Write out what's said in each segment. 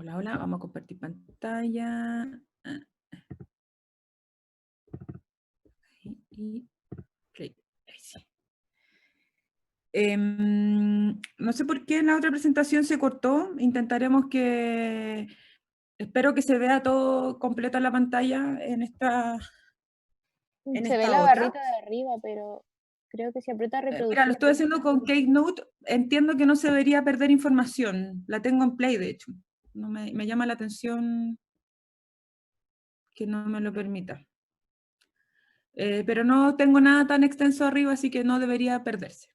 Hola, hola, vamos a compartir pantalla. Y play. Ahí sí. No sé por qué en la otra presentación se cortó. Intentaremos que... Espero que se vea todo completo en la pantalla en esta Se ve la otra. barrita de arriba, pero creo que si aprieta Mira, lo reproducir estoy haciendo con Keynote. Entiendo que no se debería perder información. La tengo en play, de hecho. No me llama la atención que no me lo permita. Pero no tengo nada tan extenso arriba, así que no debería perderse.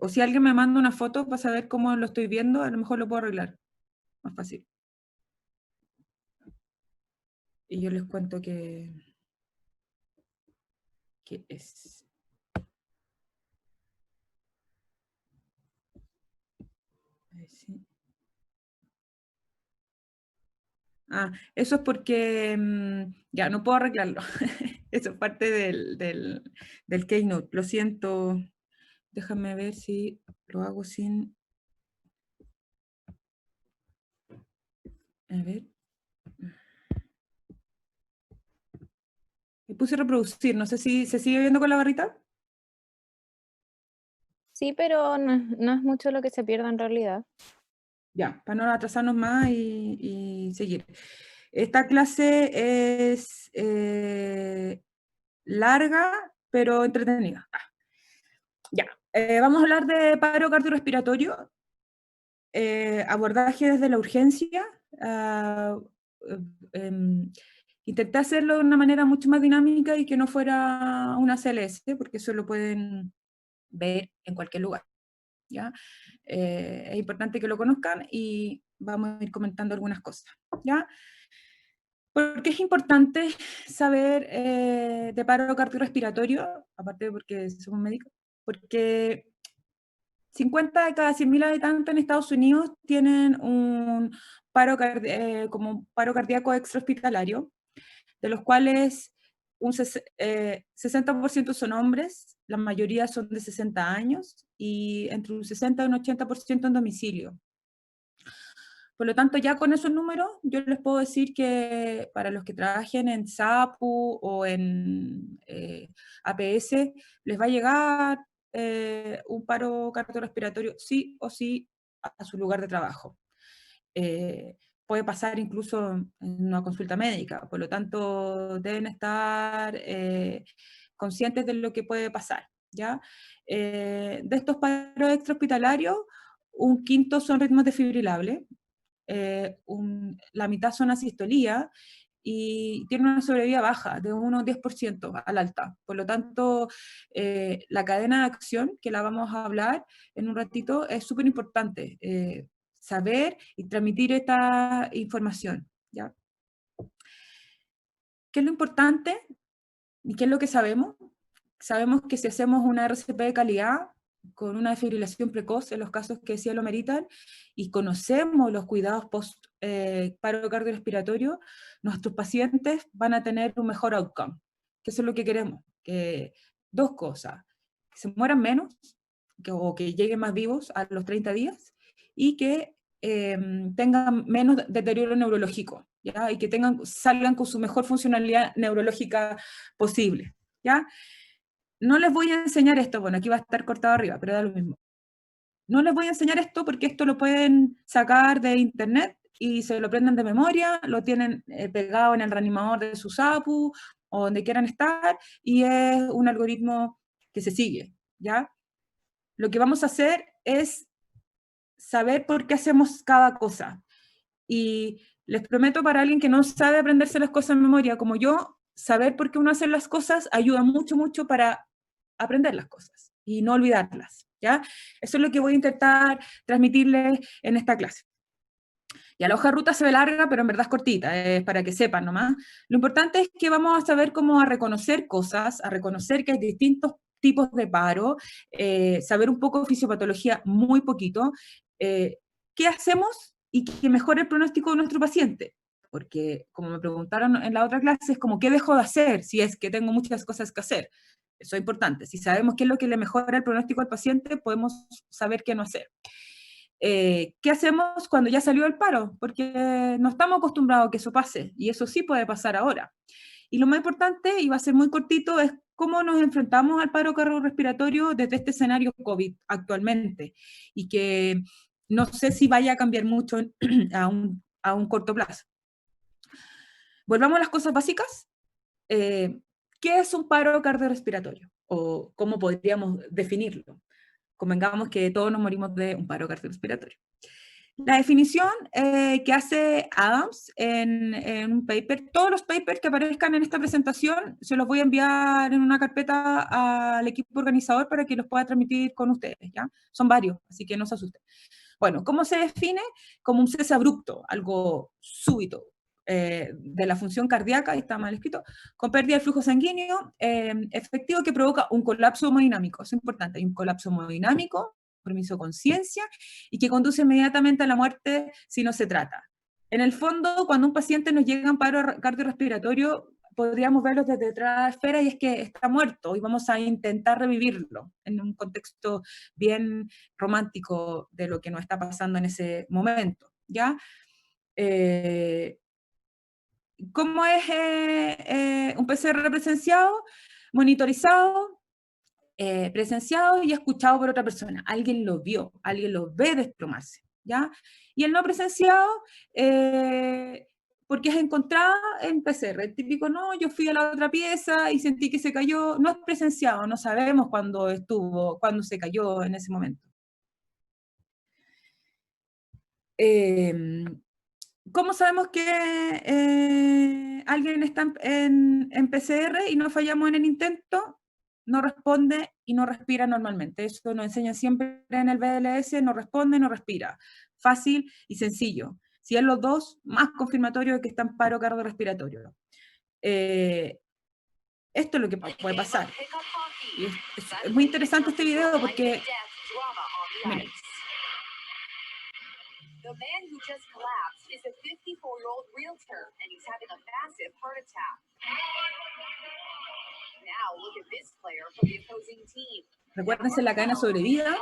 O si alguien me manda una foto para saber cómo lo estoy viendo, a lo mejor lo puedo arreglar. Más fácil. Y yo les cuento qué es. Ahí sí. Eso es porque ya no puedo arreglarlo. Eso es parte del Keynote. Lo siento. Déjame ver si lo hago sin... A ver. Me puse a reproducir. No sé si se sigue viendo con la barrita. Sí, pero no es mucho lo que se pierde en realidad. Ya, para no atrasarnos más y seguir. Esta clase es larga, pero entretenida. Ya, vamos a hablar de paro cardiorrespiratorio, abordaje desde la urgencia. Em, Intenté hacerlo de una manera mucho más dinámica y que no fuera una CLS, porque eso lo pueden ver en cualquier lugar. ¿Ya? Es importante que lo conozcan y vamos a ir comentando algunas cosas. ¿Ya? ¿Por qué es importante saber de paro cardiorrespiratorio? Aparte de porque somos médicos, porque 50 de cada 100.000 habitantes en Estados Unidos tienen un como un paro cardíaco extrahospitalario, de los cuales un 60% son hombres, la mayoría son de 60 años, y entre un 60 y un 80% en domicilio. Por lo tanto, ya con esos números, yo les puedo decir que para los que trabajen en SAPU o en APS, les va a llegar un paro cardiorrespiratorio sí o sí a su lugar de trabajo. Puede pasar incluso en una consulta médica, por lo tanto, deben estar conscientes de lo que puede pasar. ¿Ya? De estos paros extrahospitalarios, un quinto son ritmos desfibrilables, la mitad son asistolía y tiene una sobrevida baja, de unos 10% al alta. Por lo tanto, la cadena de acción, que la vamos a hablar en un ratito, es súper importante. Saber y transmitir esta información. ¿Ya? ¿Qué es lo importante y qué es lo que sabemos? Sabemos que si hacemos una RCP de calidad, con una desfibrilación precoz en los casos que sí lo meritan, y conocemos los cuidados post paro cardiorrespiratorio, nuestros pacientes van a tener un mejor outcome. Que eso es lo que queremos. Que, dos cosas, que se mueran menos, o que lleguen más vivos a los 30 días, y que tengan menos deterioro neurológico, ¿ya? Y que salgan con su mejor funcionalidad neurológica posible. ¿Ya? No les voy a enseñar esto, bueno, aquí va a estar cortado arriba, pero da lo mismo. No les voy a enseñar esto porque esto lo pueden sacar de internet y se lo prenden de memoria, lo tienen pegado en el reanimador de su SAPU o donde quieran estar, y es un algoritmo que se sigue, ¿ya? Lo que vamos a hacer es saber por qué hacemos cada cosa. Y les prometo, para alguien que no sabe aprenderse las cosas en memoria, como yo, saber por qué uno hace las cosas ayuda mucho, mucho para aprender las cosas y no olvidarlas, ¿ya? Eso es lo que voy a intentar transmitirles en esta clase. Ya la hoja de ruta se ve larga, pero en verdad es cortita, es para que sepan nomás. Lo importante es que vamos a saber cómo a reconocer cosas, a reconocer que hay distintos tipos de paro, saber un poco de fisiopatología, muy poquito, qué hacemos y que mejore el pronóstico de nuestro paciente. Porque, como me preguntaron en la otra clase, es como, ¿qué dejo de hacer si es que tengo muchas cosas que hacer? Eso es importante. Si sabemos qué es lo que le mejora el pronóstico al paciente, podemos saber qué no hacer. ¿Qué hacemos cuando ya salió el paro? Porque no estamos acostumbrados a que eso pase, y eso sí puede pasar ahora. Y lo más importante, y va a ser muy cortito, es cómo nos enfrentamos al paro cardiorrespiratorio desde este escenario COVID actualmente, y que no sé si vaya a cambiar mucho a un corto plazo. Volvamos a las cosas básicas. ¿Qué es un paro cardiorrespiratorio? ¿O cómo podríamos definirlo? Convengamos que todos nos morimos de un paro cardiorrespiratorio. La definición que hace Adams en un paper, todos los papers que aparezcan en esta presentación se los voy a enviar en una carpeta al equipo organizador para que los pueda transmitir con ustedes, ¿ya? Son varios, así que no se asusten. Bueno, ¿cómo se define? Como un cese abrupto, algo súbito de la función cardíaca, y está mal escrito, con pérdida del flujo sanguíneo efectivo que provoca un colapso hemodinámico. Es importante, hay un colapso hemodinámico, compromiso de conciencia, y que conduce inmediatamente a la muerte si no se trata. En el fondo, cuando un paciente nos llega a un paro cardiorrespiratorio, podríamos verlo desde otra esfera, y es que está muerto y vamos a intentar revivirlo en un contexto bien romántico de lo que nos está pasando en ese momento, ¿ya? ¿Cómo es un PCR presenciado? Monitorizado, presenciado y escuchado por otra persona. Alguien lo vio, alguien lo ve desplomarse, ¿ya? Y el no presenciado, porque es encontrada en PCR. El típico, no, yo fui a la otra pieza y sentí que se cayó. No es presenciado, no sabemos cuándo estuvo, cuándo se cayó en ese momento. ¿Cómo sabemos que alguien está en PCR y no fallamos en el intento? No responde y no respira normalmente. Eso nos enseña siempre en el BLS, no responde, no respira. Fácil y sencillo. Si es los dos, más confirmatorio de que está en paro cardiorrespiratorio. Esto es lo que puede pasar. Y es muy interesante este video porque, miren, the man who just collapsed is a 54-year-old realtor, and he's having a massive heart attack. Now look at this player from the opposing team. recuérdense la cadena sobrevida.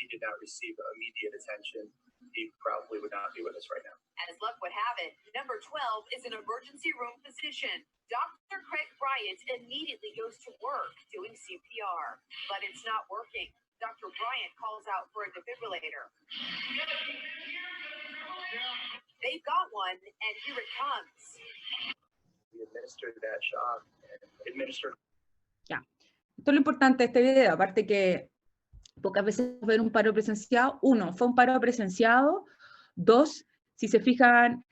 He did not receive immediate attention. He probably would not be with us right now. As luck would have it, number 12 is an emergency room physician. Dr. Craig Bryant immediately goes to work doing CPR, but it's not working. Dr. Bryant calls out for a defibrillator. They've got one, and here it comes. We administered that shock and administered. Ya. Esto es lo importante de este video, aparte que pocas veces ver un paro presenciado. Uno, fue un paro presenciado. Dos, si se fijan,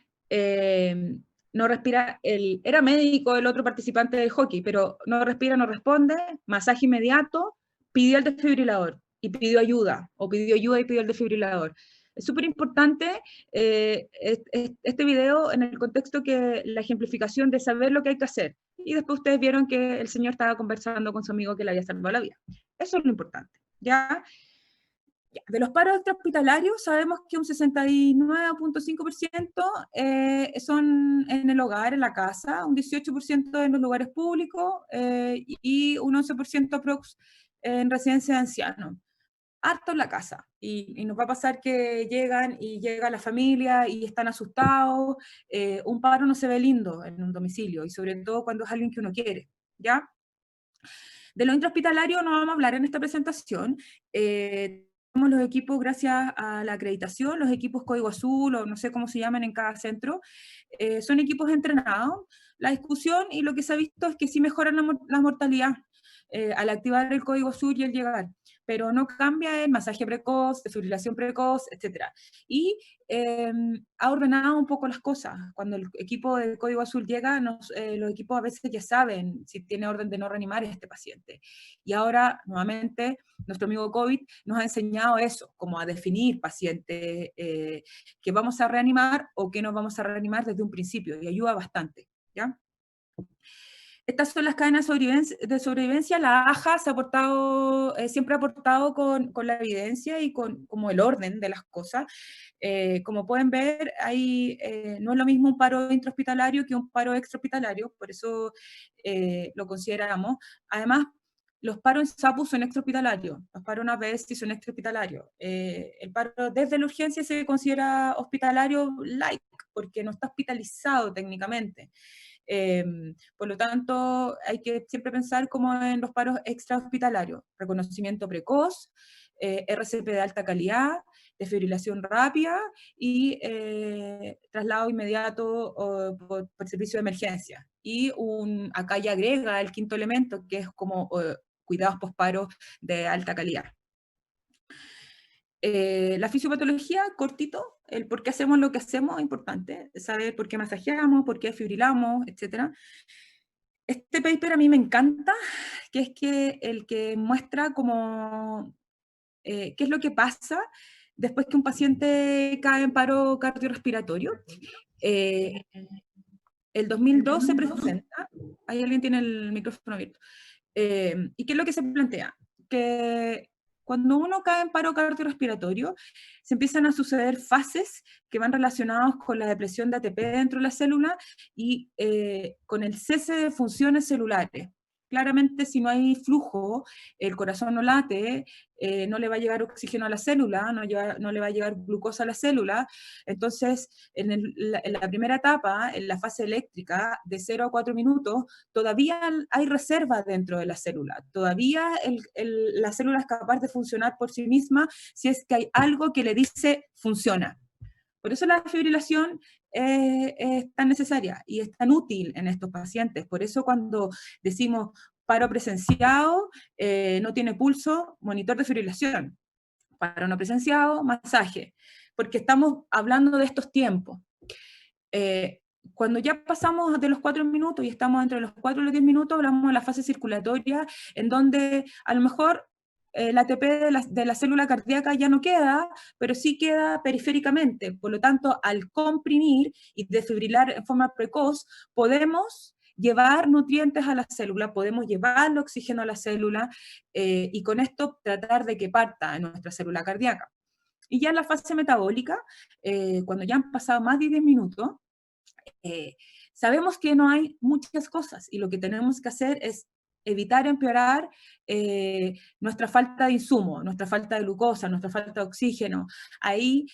no respira, era médico el otro participante del hockey, pero no respira, no responde, masaje inmediato, pidió el desfibrilador y pidió ayuda, o pidió ayuda y pidió el desfibrilador. Es súper importante este video en el contexto que la ejemplificación de saber lo que hay que hacer. Y después ustedes vieron que el señor estaba conversando con su amigo que le había salvado la vida. Eso es lo importante, ¿ya? De los paros extrahospitalarios, sabemos que un 69.5% son en el hogar, en la casa, un 18% en los lugares públicos y un 11% aprox en residencia de ancianos. Harto en la casa. Y nos va a pasar que llegan y llega la familia y están asustados. Un paro no se ve lindo en un domicilio, y sobre todo cuando es alguien que uno quiere, ¿ya? De lo intrahospitalario no vamos a hablar en esta presentación. Tenemos los equipos, gracias a la acreditación, los equipos código azul, o no sé cómo se llaman en cada centro, son equipos entrenados. La discusión y lo que se ha visto es que sí mejoran la mortalidad al activar el código azul y el llegar, pero no cambia el masaje precoz, desfibrilación precoz, etc. Y ha ordenado un poco las cosas. Cuando el equipo del código azul llega, los equipos a veces ya saben si tiene orden de no reanimar a este paciente. Y ahora, nuevamente, nuestro amigo COVID nos ha enseñado eso, como a definir pacientes que vamos a reanimar o que no vamos a reanimar desde un principio, y ayuda bastante, ¿ya? Estas son las cadenas de sobrevivencia. La AJA se ha aportado, siempre ha aportado con la evidencia y con como el orden de las cosas. Como pueden ver, no es lo mismo un paro intrahospitalario que un paro extrahospitalario, por eso lo consideramos. Además, los paros en SAPU son extrahospitalarios, los paros en APS son extrahospitalarios. El paro desde la urgencia se considera hospitalario like, porque no está hospitalizado técnicamente. Por lo tanto, hay que siempre pensar como en los paros extrahospitalarios, reconocimiento precoz, RCP de alta calidad, desfibrilación rápida y traslado inmediato por servicio de emergencia. Y acá ya agrega el quinto elemento, que es como cuidados posparo de alta calidad. La fisiopatología, cortito, el por qué hacemos lo que hacemos es importante, saber por qué masajeamos, por qué fibrilamos, etc. Este paper a mí me encanta, que es el que muestra como qué es lo que pasa después que un paciente cae en paro cardiorrespiratorio. El 2012 se presenta, ahí alguien tiene el micrófono abierto, ¿y qué es lo que se plantea? Que cuando uno cae en paro cardiorrespiratorio, se empiezan a suceder fases que van relacionadas con la depresión de ATP dentro de la célula y con el cese de funciones celulares. Claramente, si no hay flujo, el corazón no late, no le va a llegar oxígeno a la célula, no le va a llegar glucosa a la célula. Entonces, en la primera etapa, en la fase eléctrica, de 0 a 4 minutos, todavía hay reserva dentro de la célula. Todavía la célula es capaz de funcionar por sí misma si es que hay algo que le dice funciona. Por eso la fibrilación es tan necesaria y es tan útil en estos pacientes. Por eso cuando decimos paro presenciado, no tiene pulso, monitor de fibrilación. Paro no presenciado, masaje. Porque estamos hablando de estos tiempos. Cuando ya pasamos de los 4 minutos y estamos entre los 4 y los 10 minutos, hablamos de la fase circulatoria, en donde a lo mejor el ATP de la célula cardíaca ya no queda, pero sí queda periféricamente. Por lo tanto, al comprimir y desfibrilar en forma precoz, podemos llevar nutrientes a la célula, podemos llevar el oxígeno a la célula y con esto tratar de que parta en nuestra célula cardíaca. Y ya en la fase metabólica, cuando ya han pasado más de 10 minutos, sabemos que no hay muchas cosas y lo que tenemos que hacer es evitar empeorar nuestra falta de insumo, nuestra falta de glucosa, nuestra falta de oxígeno. Ahí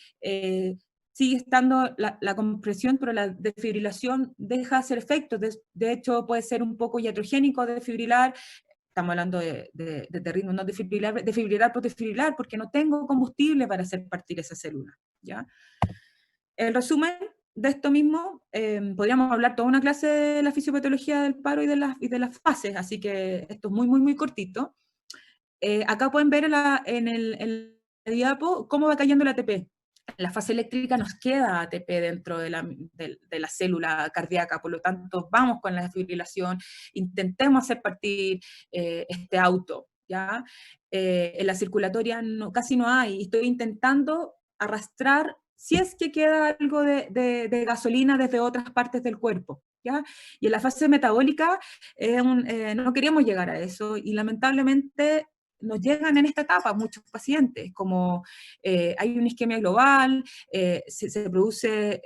sigue estando la compresión, pero la desfibrilación deja de hacer efecto. De hecho, puede ser un poco iatrogénico desfibrilar. Estamos hablando de ritmo, no desfibrilar por desfibrilar, porque no tengo combustible para hacer partir esa célula. ¿Ya? El resumen de esto mismo, podríamos hablar toda una clase de la fisiopatología del paro y de las fases, así que esto es muy, muy, muy cortito. Acá pueden ver en el diapo cómo va cayendo el ATP. En la fase eléctrica nos queda ATP dentro de la célula cardíaca, por lo tanto vamos con la desfibrilación, intentemos hacer partir este auto, ¿ya? En la circulatoria casi no hay, estoy intentando arrastrar si es que queda algo de gasolina desde otras partes del cuerpo, ¿ya? Y en la fase metabólica no queríamos llegar a eso y lamentablemente nos llegan en esta etapa muchos pacientes, como hay una isquemia global, se produce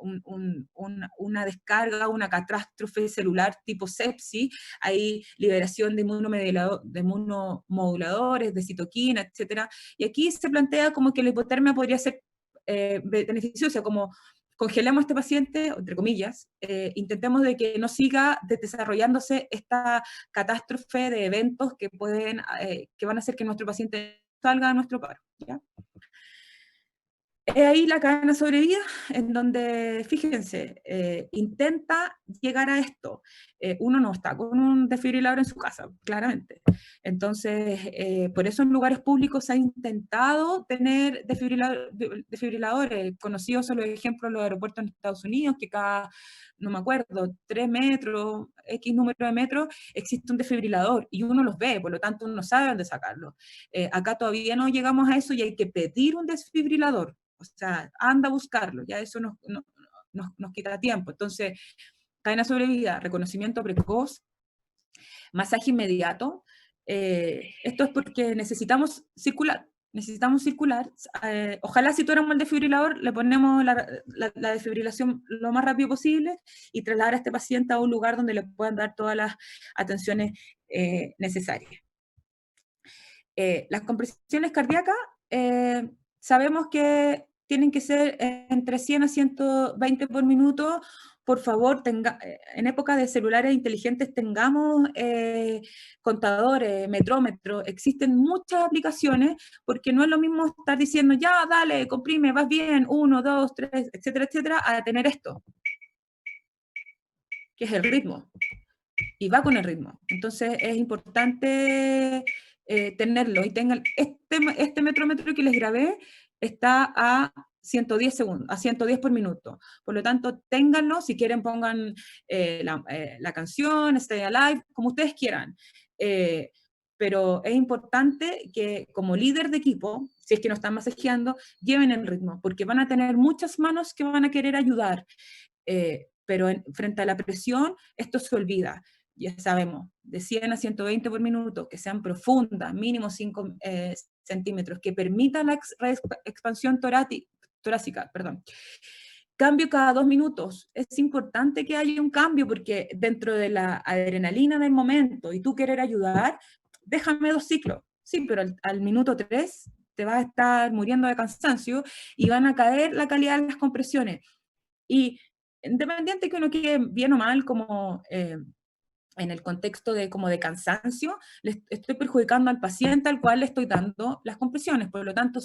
una descarga, una catástrofe celular tipo sepsis, hay liberación de inmunomoduladores, de citoquina, etc. Y aquí se plantea como que la hipotermia podría ser beneficiosa, como congelemos a este paciente, entre comillas, intentemos de que no siga desarrollándose esta catástrofe de eventos que van a hacer que nuestro paciente salga de nuestro paro, ¿ya? Ahí la cadena sobrevida, en donde, fíjense, intenta llegar a esto. Uno no está con un desfibrilador en su casa, claramente. Entonces, por eso en lugares públicos se ha intentado tener desfibriladores. Conocidos son los ejemplos de los aeropuertos en Estados Unidos, que cada, no me acuerdo, 3 metros, X número de metros, existe un desfibrilador y uno los ve, por lo tanto uno sabe dónde sacarlo. Acá todavía no llegamos a eso y hay que pedir un desfibrilador. O sea, anda a buscarlo, ya eso nos quita tiempo. Entonces, cadena sobrevida, reconocimiento precoz, masaje inmediato. Esto es porque necesitamos circular. necesitamos circular. Ojalá si tuviéramos el desfibrilador, le ponemos la desfibrilación lo más rápido posible y trasladar a este paciente a un lugar donde le puedan dar todas las atenciones necesarias. Las compresiones cardíacas, sabemos que tienen que ser entre 100 a 120 por minuto. Por favor, en época de celulares inteligentes tengamos contadores, metrómetros, existen muchas aplicaciones, porque no es lo mismo estar diciendo, ya, dale, comprime, vas bien, 1, 2, 3, etcétera, etcétera, a tener esto, que es el ritmo, y va con el ritmo. Entonces es importante tenerlo, y tengan este metrómetro que les grabé está a 110 segundos, a 110 por minuto. Por lo tanto, ténganlo, si quieren pongan la canción, Stay Alive, como ustedes quieran. Pero es importante que como líder de equipo, si es que no están masajeando, lleven el ritmo, porque van a tener muchas manos que van a querer ayudar. Pero frente a la presión, esto se olvida. Ya sabemos, de 100 a 120 por minuto, que sean profundas, mínimo 5 centímetros, que permitan la expansión torácica, perdón. Cambio cada 2 minutos. Es importante que haya un cambio, porque dentro de la adrenalina del momento, y tú querer ayudar, déjame 2 ciclos. Sí, pero al minuto 3 te vas a estar muriendo de cansancio y van a caer la calidad de las compresiones. Y independiente que uno quede bien o mal, como en el contexto de, como de cansancio, le estoy perjudicando al paciente al cual le estoy dando las compresiones. Por lo tanto,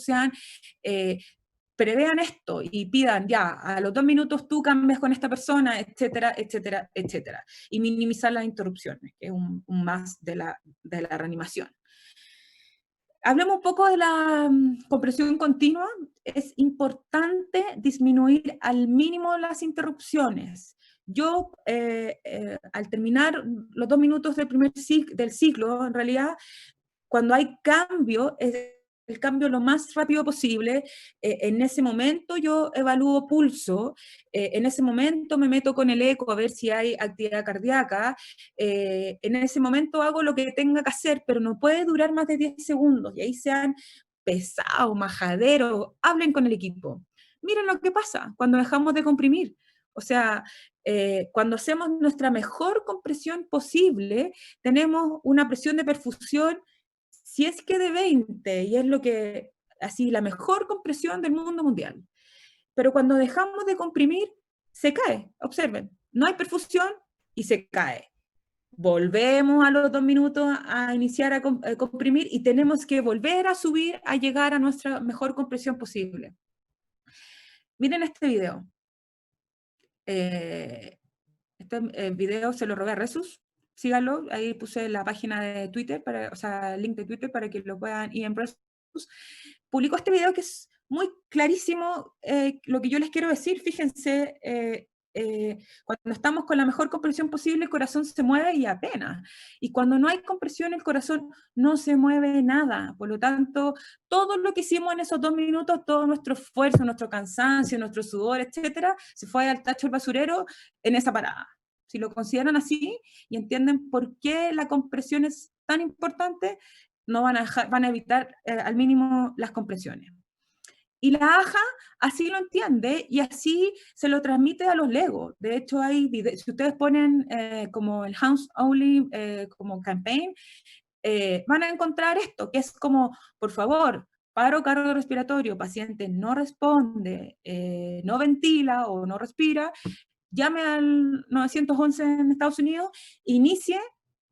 prevean esto y pidan ya, a los 2 minutos tú cambias con esta persona, etcétera, etcétera, etcétera. Y minimizar las interrupciones, que es un más de la reanimación. Hablemos un poco de la compresión continua. Es importante disminuir al mínimo las interrupciones. Yo, al terminar los 2 minutos del ciclo, en realidad, cuando hay cambio, el cambio lo más rápido posible. En ese momento yo evalúo pulso, en ese momento me meto con el eco a ver si hay actividad cardíaca, en ese momento hago lo que tenga que hacer, pero no puede durar más de 10 segundos, y ahí sean pesados, majaderos, hablen con el equipo. Miren lo que pasa cuando dejamos de comprimir. O sea, cuando hacemos nuestra mejor compresión posible, tenemos una presión de perfusión, si es que de 20, y es lo que, así, la mejor compresión del mundo mundial. Pero cuando dejamos de comprimir, se cae. Observen, no hay perfusión y se cae. Volvemos a los 2 minutos a iniciar a comprimir y tenemos que volver a subir a llegar a nuestra mejor compresión posible. Miren este video. Este video se lo robé a Resus. Síganlo, ahí puse la página de Twitter, o sea, el link de Twitter para que lo puedan ir en Resus. Publicó este video que es muy clarísimo lo que yo les quiero decir. Fíjense, cuando estamos con la mejor compresión posible, el corazón se mueve y apenas. Y cuando no hay compresión, el corazón no se mueve nada. Por lo tanto, todo lo que hicimos en esos 2 minutos, todo nuestro esfuerzo, nuestro cansancio, nuestro sudor, etcétera, se fue al tacho del basurero en esa parada. Si lo consideran así y entienden por qué la compresión es tan importante, no van a evitar al mínimo las compresiones. Y la AJA así lo entiende y así se lo transmite a los legos. De hecho, hay videos, si ustedes ponen como el Hands Only como campaign, van a encontrar esto, que es como, por favor, paro cardiorrespiratorio, paciente no responde, no ventila o no respira, llame al 911 en Estados Unidos, inicie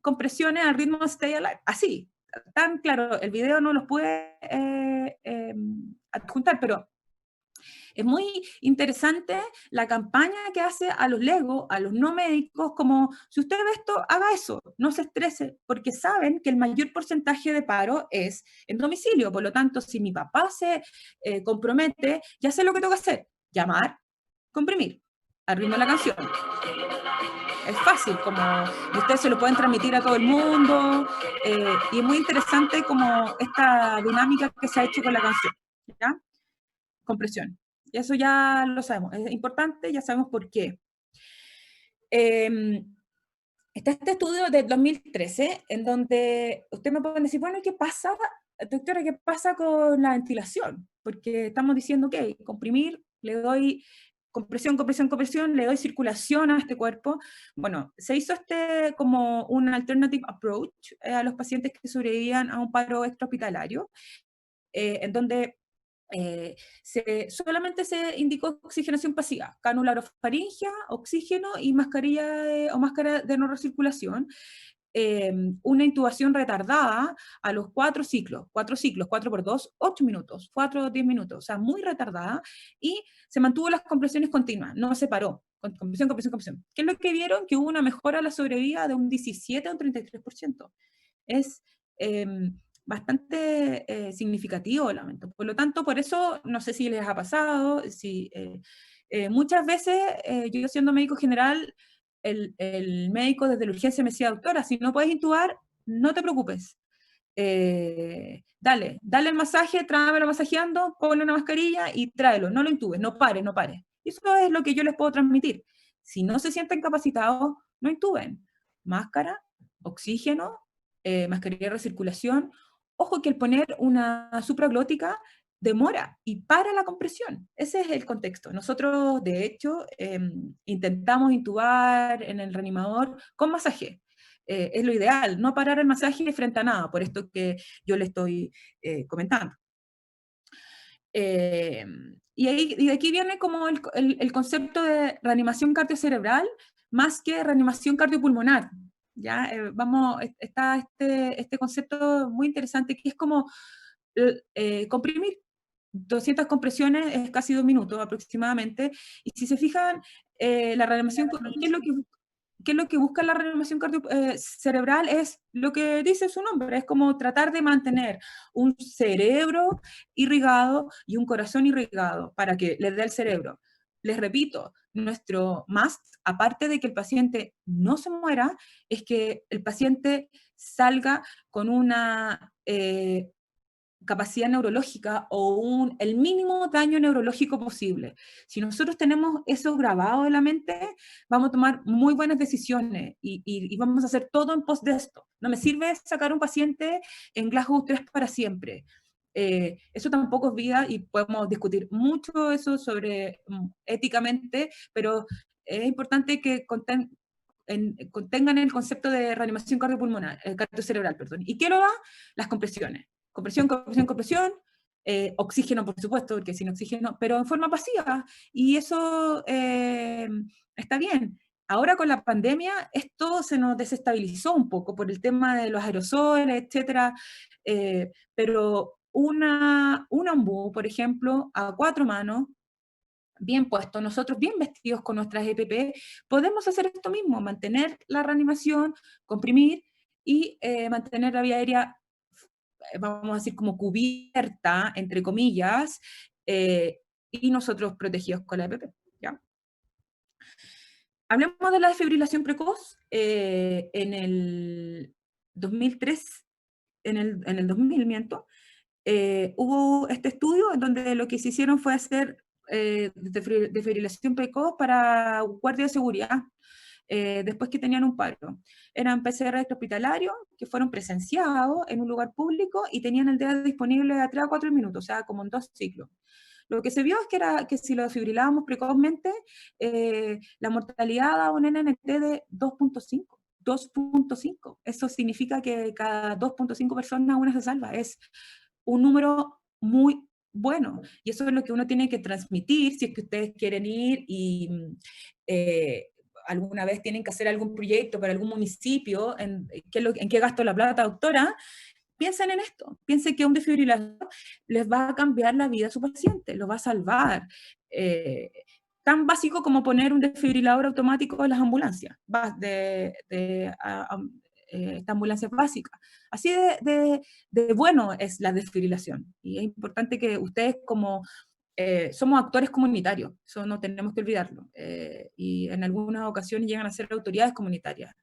compresiones al ritmo Stay Alive. Así, tan claro, el video no los puede adjuntar, pero es muy interesante la campaña que hace a los legos, a los no médicos, como si usted ve esto, haga eso, no se estrese, porque saben que el mayor porcentaje de paro es en domicilio. Por lo tanto, si mi papá se compromete, ya sé lo que tengo que hacer, llamar, comprimir, al ritmo de la canción. Es fácil, como ustedes se lo pueden transmitir a todo el mundo, y es muy interesante como esta dinámica que se ha hecho con la canción, ¿ya? Compresión. Y eso ya lo sabemos, es importante, ya sabemos por qué. Está este estudio del 2013, en donde ustedes me pueden decir, bueno, ¿qué pasa doctora, ¿qué pasa con la ventilación? Porque estamos diciendo, ok, comprimir, le doy compresión, compresión, compresión, le doy circulación a este cuerpo. Bueno, se hizo como un alternative approach a los pacientes que sobrevivían a un paro extrahospitalario, en donde solamente se indicó oxigenación pasiva, cánula orofaringea, oxígeno y mascarilla o máscara de no recirculación. Una intubación retardada a los 4 ciclos, 4 por 2, 8 minutos, 4 o 10 minutos, o sea, muy retardada, y se mantuvo las compresiones continuas, no se paró, compresión, compresión, compresión. ¿Qué es lo que vieron? Que hubo una mejora a la sobrevida de un 17 a un 33%. Es bastante significativo el aumento. Por lo tanto, por eso, no sé si les ha pasado, si muchas veces yo siendo médico general, el médico desde la urgencia me decía, doctora, si no puedes intubar, no te preocupes. Dale el masaje, tráemelo masajeando, ponle una mascarilla y tráelo, no lo intubes, no pare, no pare. Eso es lo que yo les puedo transmitir. Si no se sienten capacitados, no intuben. Máscara, oxígeno, mascarilla de recirculación. Ojo que el poner una supraglótica demora y para la compresión. Ese es el contexto. Nosotros, de hecho, intentamos intubar en el reanimador con masaje. Es lo ideal, no parar el masaje frente a nada, por esto que yo le estoy comentando. Y de aquí viene como el concepto de reanimación cardiocerebral más que reanimación cardiopulmonar. ¿Ya? Está este concepto muy interesante que es como comprimir. 200 compresiones es casi 2 minutos aproximadamente, y si se fijan, la reanimación, ¿qué es lo que busca la reanimación cerebral? Es lo que dice su nombre, es como tratar de mantener un cerebro irrigado y un corazón irrigado para que les dé el cerebro. Les repito, nuestro must, aparte de que el paciente no se muera, es que el paciente salga con una capacidad neurológica o el mínimo daño neurológico posible. Si nosotros tenemos eso grabado en la mente, vamos a tomar muy buenas decisiones y vamos a hacer todo en pos de esto. No me sirve sacar un paciente en Glasgow 3 para siempre. Eso tampoco es vida y podemos discutir mucho eso sobre éticamente, pero es importante que contengan el concepto de reanimación cardiopulmonar, cardiocerebral, perdón. ¿Y qué lo da? Las compresiones. Compresión, compresión, compresión, oxígeno, por supuesto, porque sin oxígeno, pero en forma pasiva, y eso está bien. Ahora con la pandemia, esto se nos desestabilizó un poco por el tema de los aerosoles, etcétera, pero un ombú, por ejemplo, a 4 manos, bien puesto, nosotros bien vestidos con nuestras EPP, podemos hacer esto mismo, mantener la reanimación, comprimir y mantener la vía aérea, vamos a decir, como cubierta, entre comillas, y nosotros protegidos con la EPP. ¿Ya? Hablemos de la desfibrilación precoz. En el 2003, en el 2000, miento, hubo este estudio en donde lo que se hicieron fue hacer desfibrilación precoz para guardia de seguridad, después que tenían un paro. Eran PCR extrahospitalarios que fueron presenciados en un lugar público y tenían el día disponible de 3 a 4 minutos, o sea, como en 2 ciclos. Lo que se vio es que si lo desfibrilábamos precozmente, la mortalidad daba un NNT de 2.5. 2.5. Eso significa que cada 2.5 personas una se salva. Es un número muy bueno. Y eso es lo que uno tiene que transmitir si es que ustedes quieren ir y alguna vez tienen que hacer algún proyecto para algún municipio, en qué gasto la plata, doctora. Piensen en esto, piensen que un desfibrilador les va a cambiar la vida a su paciente, lo va a salvar. Tan básico como poner un desfibrilador automático en las ambulancias, esta ambulancia básica. Así de bueno es la desfibrilación. Y es importante que ustedes somos actores comunitarios, eso no tenemos que olvidarlo. Y en algunas ocasiones llegan a ser autoridades comunitarias.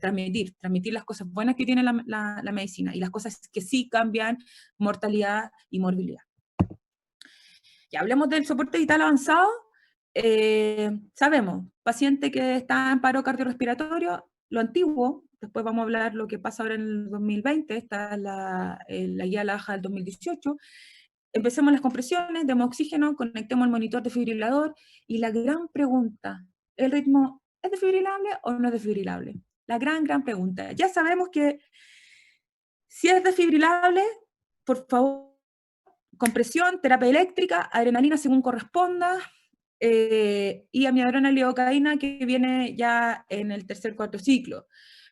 Transmitir las cosas buenas que tiene la medicina y las cosas que sí cambian mortalidad y morbilidad. Ya hablemos del soporte vital avanzado. Sabemos, paciente que está en paro cardiorrespiratorio, lo antiguo, después vamos a hablar lo que pasa ahora en el 2020, esta es la guía a la baja del 2018, empecemos las compresiones, demos oxígeno, conectemos el monitor desfibrilador, y la gran pregunta, ¿el ritmo es desfibrilable o no es desfibrilable? La gran pregunta. Ya sabemos que si es desfibrilable, por favor, compresión, terapia eléctrica, adrenalina según corresponda, y amiodarona lidocaína que viene ya en el tercer, cuarto ciclo.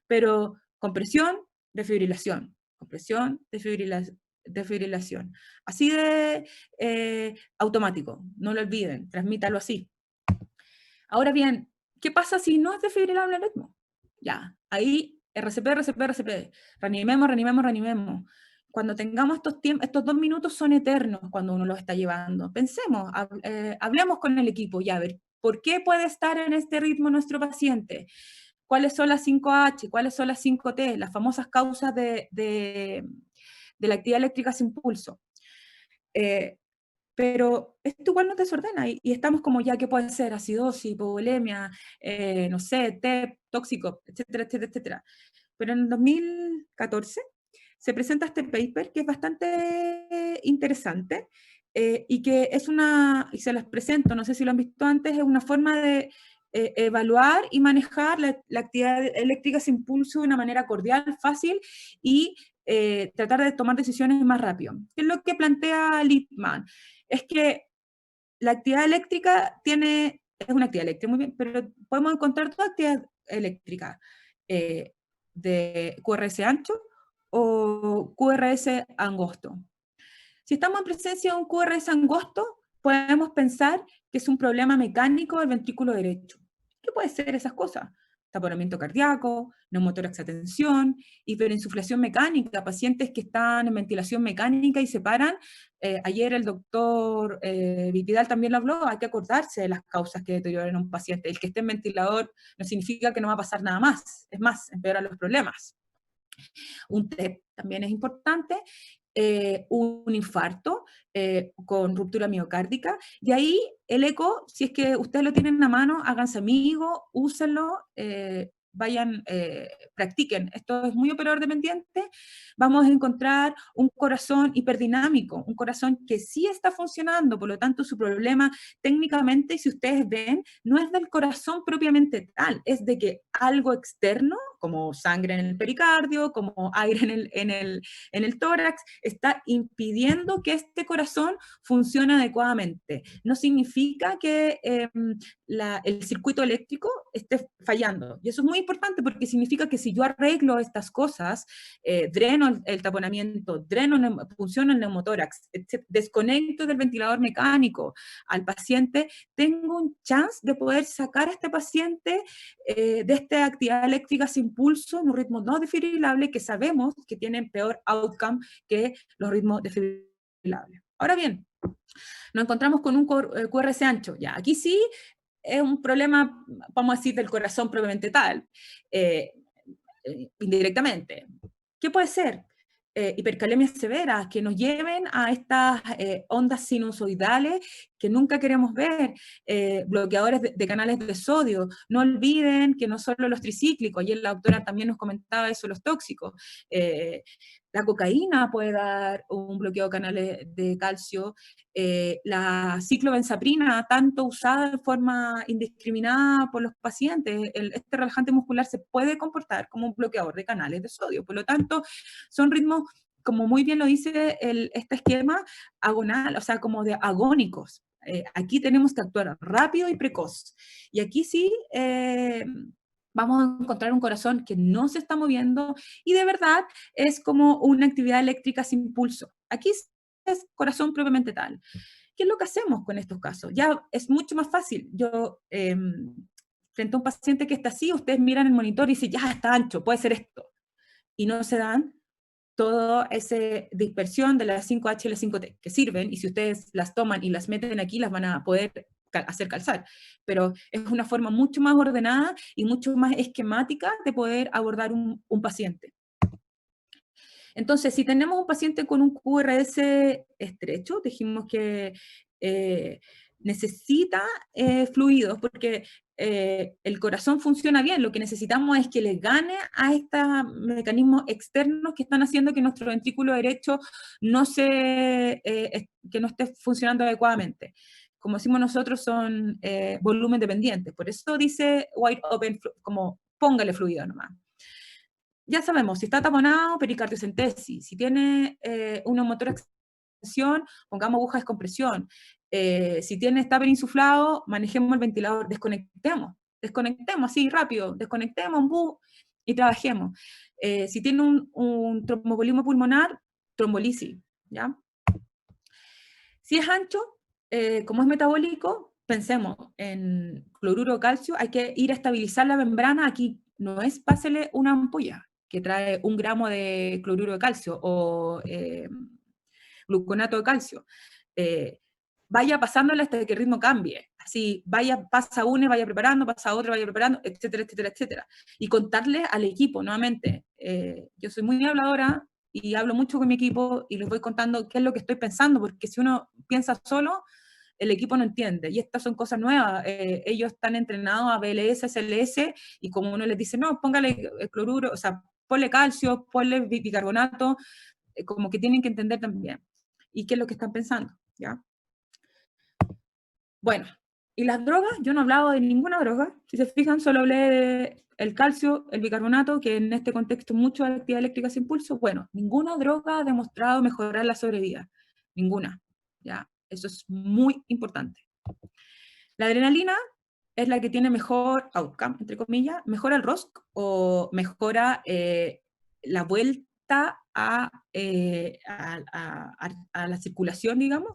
Pero compresión, desfibrilación. Compresión, desfibrilación. Así de automático, no lo olviden, transmítalo así. Ahora bien, ¿qué pasa si no es desfibrilable el ritmo? Ya, ahí RCP, reanimemos. Cuando tengamos estos 2 minutos son eternos cuando uno los está llevando. Pensemos, hablemos con el equipo, ya, a ver, ¿por qué puede estar en este ritmo nuestro paciente? ¿Cuáles son las 5H? ¿Cuáles son las 5T? Las famosas causas de la actividad eléctrica sin pulso. Pero esto igual nos desordena y estamos como ya, ¿qué puede ser? Acidosis, hipovolemia, no sé, TEP, tóxico, etcétera, etcétera, etcétera. Pero en el 2014 se presenta este paper que es bastante interesante y que es y se las presento, no sé si lo han visto antes, es una forma de evaluar y manejar la actividad eléctrica sin pulso de una manera cordial, fácil y tratar de tomar decisiones más rápido. ¿Qué es lo que plantea Lippmann? Es que la actividad eléctrica es una actividad eléctrica, muy bien, pero podemos encontrar toda actividad eléctrica de QRS ancho o QRS angosto. Si estamos en presencia de un QRS angosto, podemos pensar que es un problema mecánico del ventrículo derecho. ¿Qué puede ser esas cosas? Taponamiento cardíaco, neumotórax a tensión, hiperinsuflación mecánica, pacientes que están en ventilación mecánica y se paran. Ayer el doctor Vidal también lo habló, hay que acordarse de las causas que deterioran a un paciente. El que esté en ventilador no significa que no va a pasar nada más, es más, empeora los problemas. Un TEP también es importante, un infarto con ruptura miocárdica, y ahí el eco, si es que ustedes lo tienen a mano, háganse amigos, úsenlo, vayan, practiquen. Esto es muy operador dependiente. Vamos a encontrar un corazón hiperdinámico, un corazón que sí está funcionando, por lo tanto su problema técnicamente, si ustedes ven, no es del corazón propiamente tal, es de que algo externo, como sangre en el pericardio, como aire en el tórax, está impidiendo que este corazón funcione adecuadamente. No significa que el circuito eléctrico esté fallando. Y eso es muy importante porque significa que si yo arreglo estas cosas, dreno el taponamiento, funciono el neumotórax, desconecto del ventilador mecánico al paciente, tengo un chance de poder sacar a este paciente de esta actividad eléctrica sin pulso en un ritmo no desfibrilable que sabemos que tienen peor outcome que los ritmos desfibrilables. Ahora bien, nos encontramos con un QRS ancho. Ya, aquí sí es un problema, vamos a decir, del corazón propiamente tal, indirectamente. ¿Qué puede ser? Hipercalemias severas que nos lleven a estas ondas sinusoidales que nunca queremos ver, bloqueadores de canales de sodio. No olviden que no solo los tricíclicos, ayer la doctora también nos comentaba eso, los tóxicos. La cocaína puede dar un bloqueo de canales de calcio, la ciclobenzaprina, tanto usada de forma indiscriminada por los pacientes, este relajante muscular se puede comportar como un bloqueador de canales de sodio. Por lo tanto, son ritmos, como muy bien lo dice este esquema, agonal, o sea, como de agónicos. Aquí tenemos que actuar rápido y precoz. Y aquí sí vamos a encontrar un corazón que no se está moviendo y de verdad es como una actividad eléctrica sin pulso. Aquí es corazón propiamente tal. ¿Qué es lo que hacemos con estos casos? Ya es mucho más fácil. Yo, frente a un paciente que está así, ustedes miran el monitor y dicen, ya está ancho, puede ser esto. Y no se dan toda esa dispersión de las 5H y las 5T, que sirven, y si ustedes las toman y las meten aquí, las van a poder hacer calzar. Pero es una forma mucho más ordenada y mucho más esquemática de poder abordar un paciente. Entonces, si tenemos un paciente con un QRS estrecho, dijimos que necesita fluidos, porque el corazón funciona bien, lo que necesitamos es que les gane a estos mecanismos externos que están haciendo que nuestro ventrículo derecho que no esté funcionando adecuadamente. Como decimos nosotros, son volumen dependientes, por eso dice wide open, como póngale fluido nomás. Ya sabemos, si está taponado, pericardiocentesis, si tiene una motor extensión, pongamos aguja de descompresión. Si tiene stapler insuflado, manejemos el ventilador, desconectemos así rápido, desconectemos y trabajemos. Si tiene un tromboembolismo pulmonar, trombolisis, ¿ya? Si es ancho, como es metabólico, pensemos en cloruro de calcio, hay que ir a estabilizar la membrana, aquí no es pásele una ampolla que trae 1 gramo de cloruro de calcio o gluconato de calcio. Vaya pasándola hasta que el ritmo cambie. Así, pasa uno, vaya preparando, pasa otro, vaya preparando, etcétera, etcétera, etcétera. Y contarle al equipo, nuevamente. Yo soy muy habladora y hablo mucho con mi equipo y les voy contando qué es lo que estoy pensando, porque si uno piensa solo, el equipo no entiende. Y estas son cosas nuevas. Ellos están entrenados a BLS, SLS, y como uno les dice, no, póngale cloruro, o sea, ponle calcio, ponle bicarbonato, como que tienen que entender también. ¿Y qué es lo que están pensando? ¿Ya? Bueno, y las drogas, yo no he hablado de ninguna droga. Si se fijan, solo hablé del calcio, el bicarbonato, que en este contexto mucho de actividad eléctrica sin pulso. Bueno, ninguna droga ha demostrado mejorar la sobrevida. Ninguna. ¿Ya? Eso es muy importante. La adrenalina es la que tiene mejor outcome, entre comillas, mejora el ROSC o mejora la vuelta a la circulación, digamos.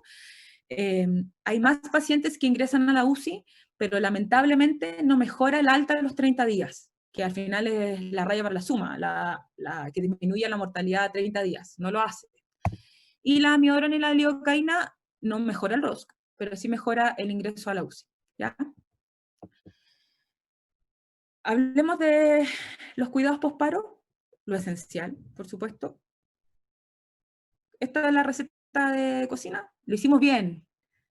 Hay más pacientes que ingresan a la UCI, pero lamentablemente no mejora el alta de los 30 días, que al final es la raya para la suma, la que disminuye la mortalidad a 30 días, no lo hace. Y la amiodarona y la lidocaína no mejora el ROSC, pero sí mejora el ingreso a la UCI. ¿Ya? Hablemos de los cuidados post-paro, lo esencial, por supuesto. Esta es la receta de cocina, lo hicimos bien,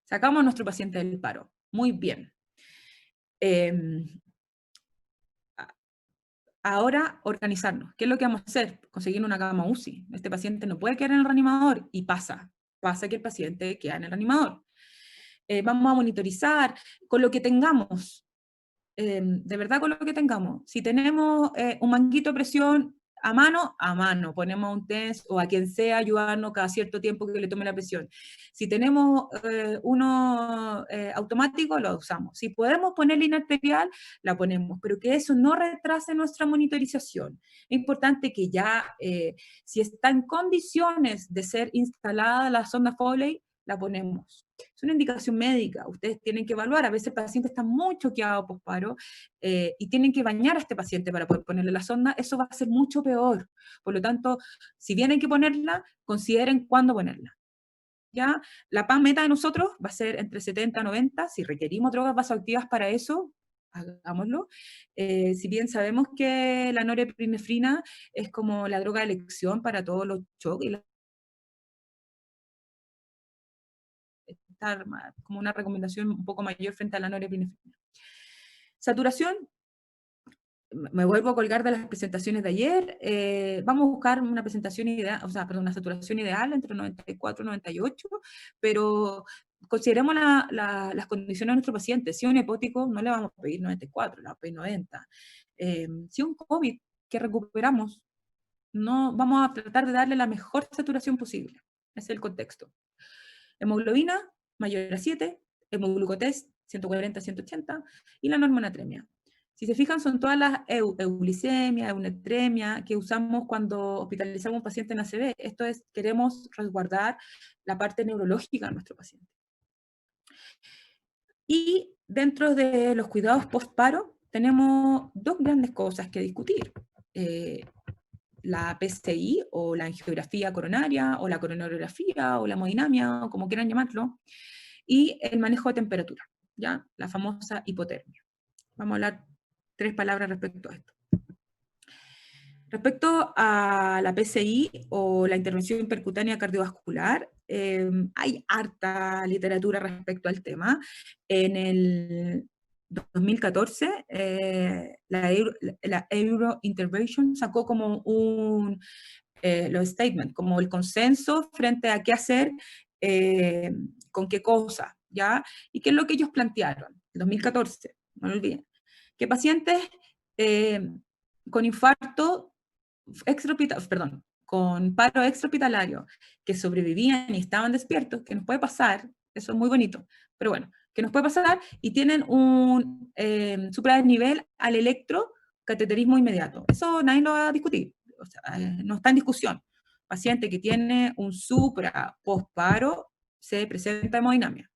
sacamos a nuestro paciente del paro, muy bien. Ahora, organizarnos. ¿Qué es lo que vamos a hacer? Conseguir una cama UCI. Este paciente no puede quedar en el reanimador, y pasa que el paciente queda en el reanimador. Vamos a monitorizar con lo que tengamos. De verdad, con lo que tengamos. Si tenemos un manguito de presión a mano, ponemos un TENS o a quien sea ayudarnos cada cierto tiempo que le tome la presión. Si tenemos uno automático, lo usamos. Si podemos poner línea arterial, la ponemos, pero que eso no retrase nuestra monitorización. Es importante que ya, si está en condiciones de ser instalada la sonda Foley, la ponemos. Es una indicación médica, ustedes tienen que evaluar, a veces el paciente está muy choqueado post-paro y tienen que bañar a este paciente para poder ponerle la sonda, eso va a ser mucho peor. Por lo tanto, si bien hay que ponerla, consideren cuándo ponerla. ¿Ya? La PAM meta de nosotros va a ser entre 70 y 90, si requerimos drogas vasoactivas para eso, hagámoslo. Si bien sabemos que la norepinefrina es como la droga de elección para todos los shock y como una recomendación un poco mayor frente a la norepinefrina. Saturación, me vuelvo a colgar de las presentaciones de ayer, vamos a buscar una presentación ideal, una saturación ideal entre 94 y 98, pero consideremos las condiciones de nuestro paciente. Si es un hepático, no le vamos a pedir 94, le vamos a pedir 90. Si es un COVID que recuperamos, no, vamos a tratar de darle la mejor saturación posible. Ese es el contexto. Hemoglobina, mayor a 7, hemoglucotest 140-180, y la normonatremia. Si se fijan, son todas las euglicemia, eunatremia que usamos cuando hospitalizamos a un paciente en ACV. Esto es, queremos resguardar la parte neurológica de nuestro paciente. Y dentro de los cuidados post-paro, tenemos dos grandes cosas que discutir. La PCI, o la angiografía coronaria, o la coronariografía, o la hemodinamia, o como quieran llamarlo, y el manejo de temperatura, ¿ya? La famosa hipotermia. Vamos a hablar 3 palabras respecto a esto. Respecto a la PCI, o la intervención percutánea cardiovascular, hay harta literatura respecto al tema. En el 2014, la Euro Intervention sacó como los statements, como el consenso frente a qué hacer, con qué cosa, ¿ya? ¿Y qué es lo que ellos plantearon? En 2014, no lo olviden. Que pacientes con infarto perdón, con paro extrahospitalario, que sobrevivían y estaban despiertos, que nos puede pasar, eso es muy bonito, pero bueno, que nos puede pasar, y tienen un supradesnivel al electrocateterismo inmediato. Eso nadie lo va a discutir, o sea, no está en discusión. Paciente que tiene un supra post-paro se presenta hemodinamia.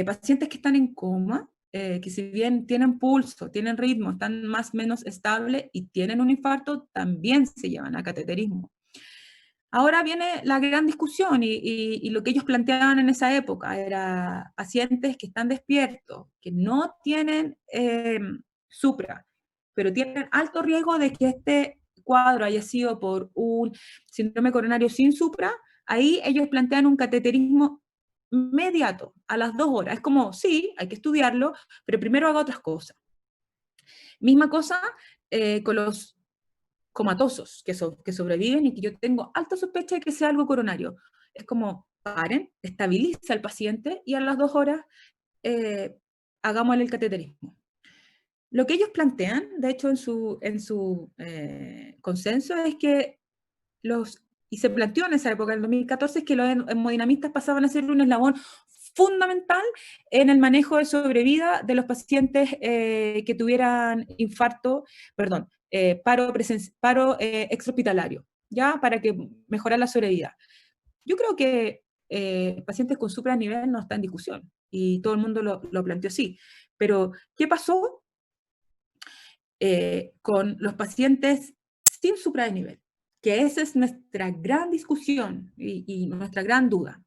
Pacientes que están en coma, que si bien tienen pulso, tienen ritmo, están más o menos estables y tienen un infarto, también se llevan a cateterismo. Ahora viene la gran discusión y lo que ellos planteaban en esa época era pacientes que están despiertos, que no tienen supra, pero tienen alto riesgo de que este cuadro haya sido por un síndrome coronario sin supra. Ahí ellos plantean un cateterismo inmediato, a las 2 horas. Es como, sí, hay que estudiarlo, pero primero haga otras cosas. Misma cosa con los comatosos que sobreviven y que yo tengo alta sospecha de que sea algo coronario. Es como, paren, estabiliza al paciente y a las 2 horas hagámosle el cateterismo. Lo que ellos plantean, de hecho, en su consenso, es que y se planteó en esa época, en el 2014, es que los hemodinamistas pasaban a ser un eslabón fundamental en el manejo de sobrevida de los pacientes que tuvieran infarto, perdón, paro extrahospitalario, ¿ya? Para que mejorara la sobrevida. Yo creo que pacientes con supranivel no está en discusión, y todo el mundo lo planteó así. Pero, ¿qué pasó con los pacientes sin supradesnivel? Que esa es nuestra gran discusión y nuestra gran duda.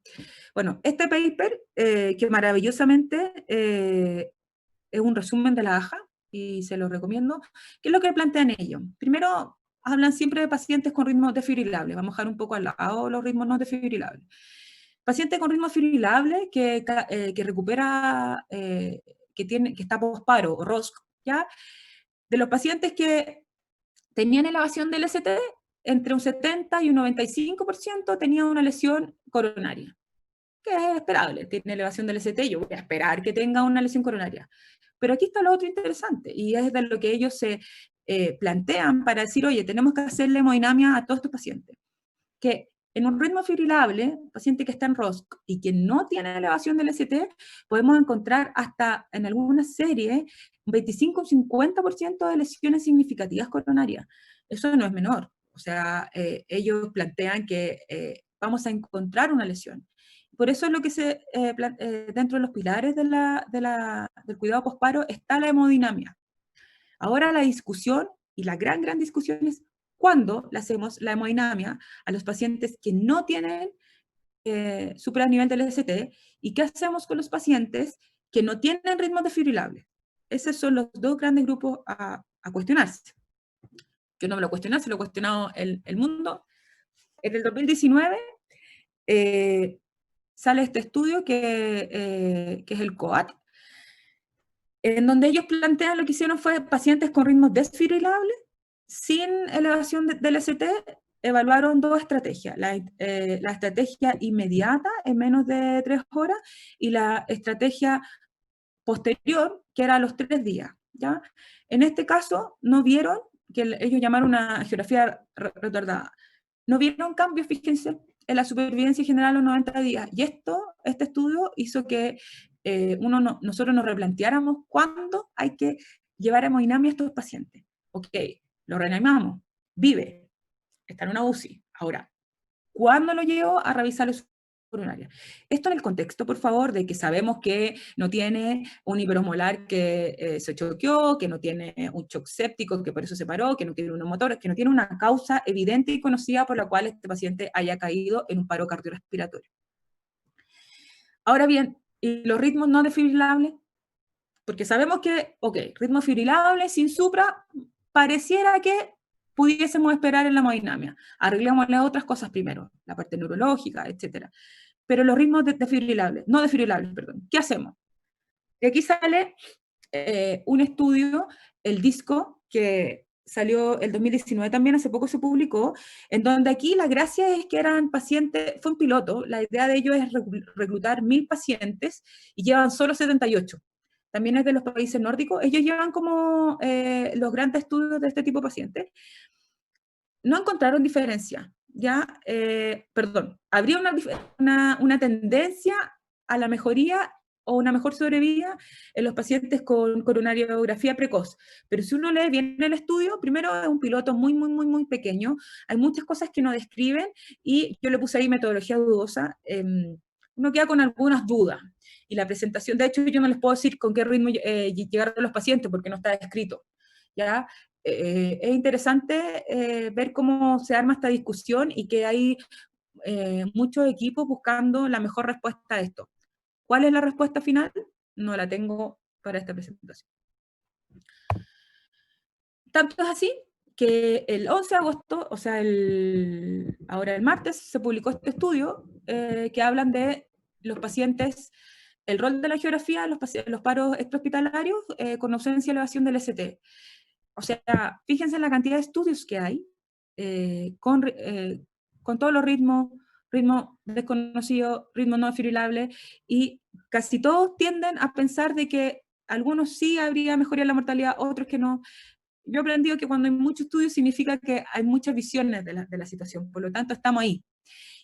Bueno, este paper, que maravillosamente es un resumen de la AJA, y se lo recomiendo, ¿qué es lo que plantean ellos? Primero, hablan siempre de pacientes con ritmos desfibrilables. Vamos a dejar un poco al lado los ritmos no desfibrilables. Paciente con ritmo desfibrilable que recupera, que está posparo, o ROSC, ¿ya? De los pacientes que tenían elevación del ST, entre un 70 y un 95% tenían una lesión coronaria, que es esperable. Tiene elevación del ST, yo voy a esperar que tenga una lesión coronaria. Pero aquí está lo otro interesante, y es de lo que ellos se plantean para decir, oye, tenemos que hacerle hemodinamia a todos estos pacientes. Que en un ritmo fibrilable, paciente que está en ROSC y que no tiene elevación del ST, podemos encontrar hasta en algunas series un 25 o 50% de lesiones significativas coronarias. Eso no es menor. O sea, ellos plantean que vamos a encontrar una lesión. Por eso es lo que dentro de los pilares del cuidado posparo está la hemodinamia. Ahora la discusión, y la gran discusión, es cuándo le hacemos la hemodinamia a los pacientes que no tienen supranivel del ST, y qué hacemos con los pacientes que no tienen ritmos desfibrilables. Esos son los dos grandes grupos a cuestionarse. Yo no me lo cuestioné, se lo ha cuestionado el mundo. En el 2019 sale este estudio que es el COAT, en donde ellos plantean, lo que hicieron fue pacientes con ritmos desfibrilables, sin elevación del ST, evaluaron dos estrategias, la estrategia inmediata en menos de 3 horas y la estrategia posterior, que era a los 3 días, ¿ya? En este caso, no vieron, que ellos llamaron una geografía retardada, no vieron cambios, fíjense, en la supervivencia general a los 90 días. Y este estudio hizo que nosotros nos replanteáramos cuándo hay que llevar hemodinamia a estos pacientes. Ok, lo reanimamos, vive, está en una UCI. Ahora, ¿cuándo lo llevo a revisar su coronaria? Esto en el contexto, por favor, de que sabemos que no tiene un hiperosmolar que se choqueó, que no tiene un shock séptico, que por eso se paró, que no tiene un motor, que no tiene una causa evidente y conocida por la cual este paciente haya caído en un paro cardiorrespiratorio. Ahora bien, ¿y los ritmos no desfibrilables? Porque sabemos que, ok, ritmo fibrilable sin supra, pareciera que pudiésemos esperar en la hemodinamia. Arreglémosle otras cosas primero, la parte neurológica, etc. Pero los ritmos no desfibrilables, perdón, ¿qué hacemos? Y aquí sale un estudio, el DISCO, que salió el 2019 también, hace poco se publicó, en donde aquí la gracia es que eran pacientes, fue un piloto, la idea de ellos es reclutar 1000 pacientes y llevan solo 78. También es de los países nórdicos, ellos llevan como los grandes estudios de este tipo de pacientes. No encontraron diferencia, ¿ya? Perdón, habría una tendencia a la mejoría o una mejor sobrevida en los pacientes con coronariografía precoz. Pero si uno lee bien el estudio, primero es un piloto muy pequeño, hay muchas cosas que no describen, y yo le puse ahí metodología dudosa, uno queda con algunas dudas. Y la presentación, de hecho, yo no les puedo decir con qué ritmo llegaron los pacientes, porque no está escrito, ¿ya? Es interesante ver cómo se arma esta discusión y que hay muchos equipos buscando la mejor respuesta a esto. ¿Cuál es la respuesta final? No la tengo para esta presentación. Tanto es así que el 11 de agosto, o sea, ahora el martes, se publicó este estudio que hablan de los pacientes, el rol de la geografía, los paros extrahospitalarios con ausencia y elevación del ST. O sea, fíjense en la cantidad de estudios que hay con todos los ritmos, ritmo desconocido, ritmo no desfibrilable, y casi todos tienden a pensar de que algunos sí habría mejoría en la mortalidad, otros que no. Yo he aprendido que cuando hay muchos estudios significa que hay muchas visiones de la situación, por lo tanto estamos ahí.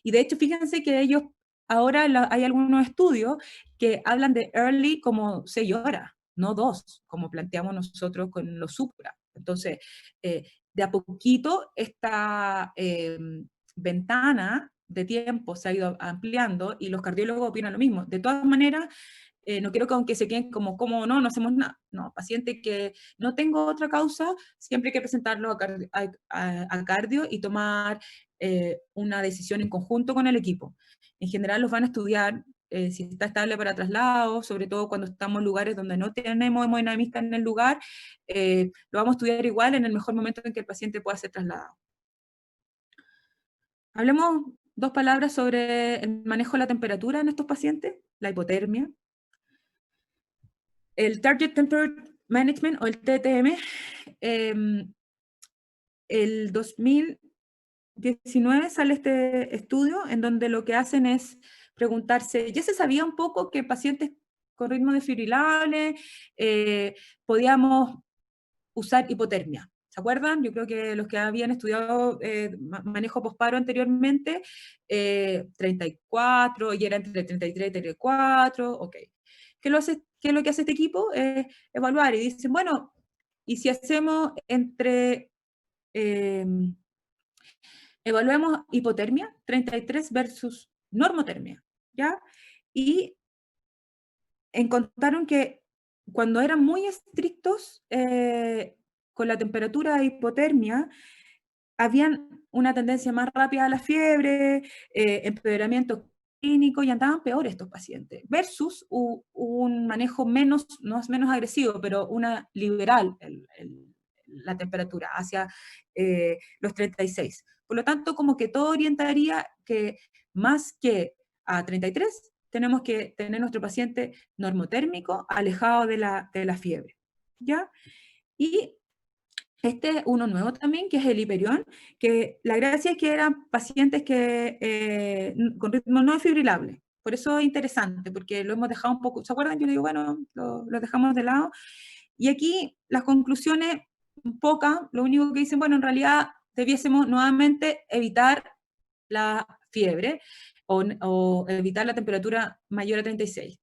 Y de hecho, fíjense que ellos, ahora hay algunos estudios que hablan de early como 6 horas, no 2, como planteamos nosotros con los supra. Entonces, de a poquito esta ventana de tiempo se ha ido ampliando y los cardiólogos opinan lo mismo. De todas maneras, no quiero que aunque se queden como no hacemos nada. No, paciente que no tengo otra causa, siempre hay que presentarlo a cardio y tomar una decisión en conjunto con el equipo. En general los van a estudiar si está estable para traslado, sobre todo cuando estamos en lugares donde no tenemos hemodinamista en el lugar, lo vamos a estudiar igual en el mejor momento en que el paciente pueda ser trasladado. Hablemos 2 palabras sobre el manejo de la temperatura en estos pacientes, la hipotermia. El Target Temperature Management, o el TTM, el 2019 sale este estudio en donde lo que hacen es preguntarse, ya se sabía un poco que pacientes con ritmo desfibrilable podíamos usar hipotermia. ¿Se acuerdan? Yo creo que los que habían estudiado manejo posparo anteriormente, 34, y era entre 33 y 34, ok. ¿Qué es lo que hace este equipo? Evaluar, y dicen, bueno, y si hacemos evaluemos hipotermia, 33 versus normotermia, ¿ya? Y encontraron que cuando eran muy estrictos con la temperatura de hipotermia, habían una tendencia más rápida a la fiebre, empeoramiento clínico, y andaban peor estos pacientes, versus un manejo menos, no es menos agresivo, pero una liberal la temperatura, hacia los 36. Por lo tanto, como que todo orientaría que más que a 33, tenemos que tener nuestro paciente normotérmico, alejado de la fiebre, ¿ya? Y este es uno nuevo también, que es el Hiperión, que la gracia es que eran pacientes que con ritmo no desfibrilable. Por eso es interesante, porque lo hemos dejado un poco, ¿se acuerdan? Yo le digo, bueno, lo dejamos de lado. Y aquí las conclusiones, pocas, lo único que dicen, bueno, en realidad debiésemos nuevamente evitar la fiebre o evitar la temperatura mayor a 36.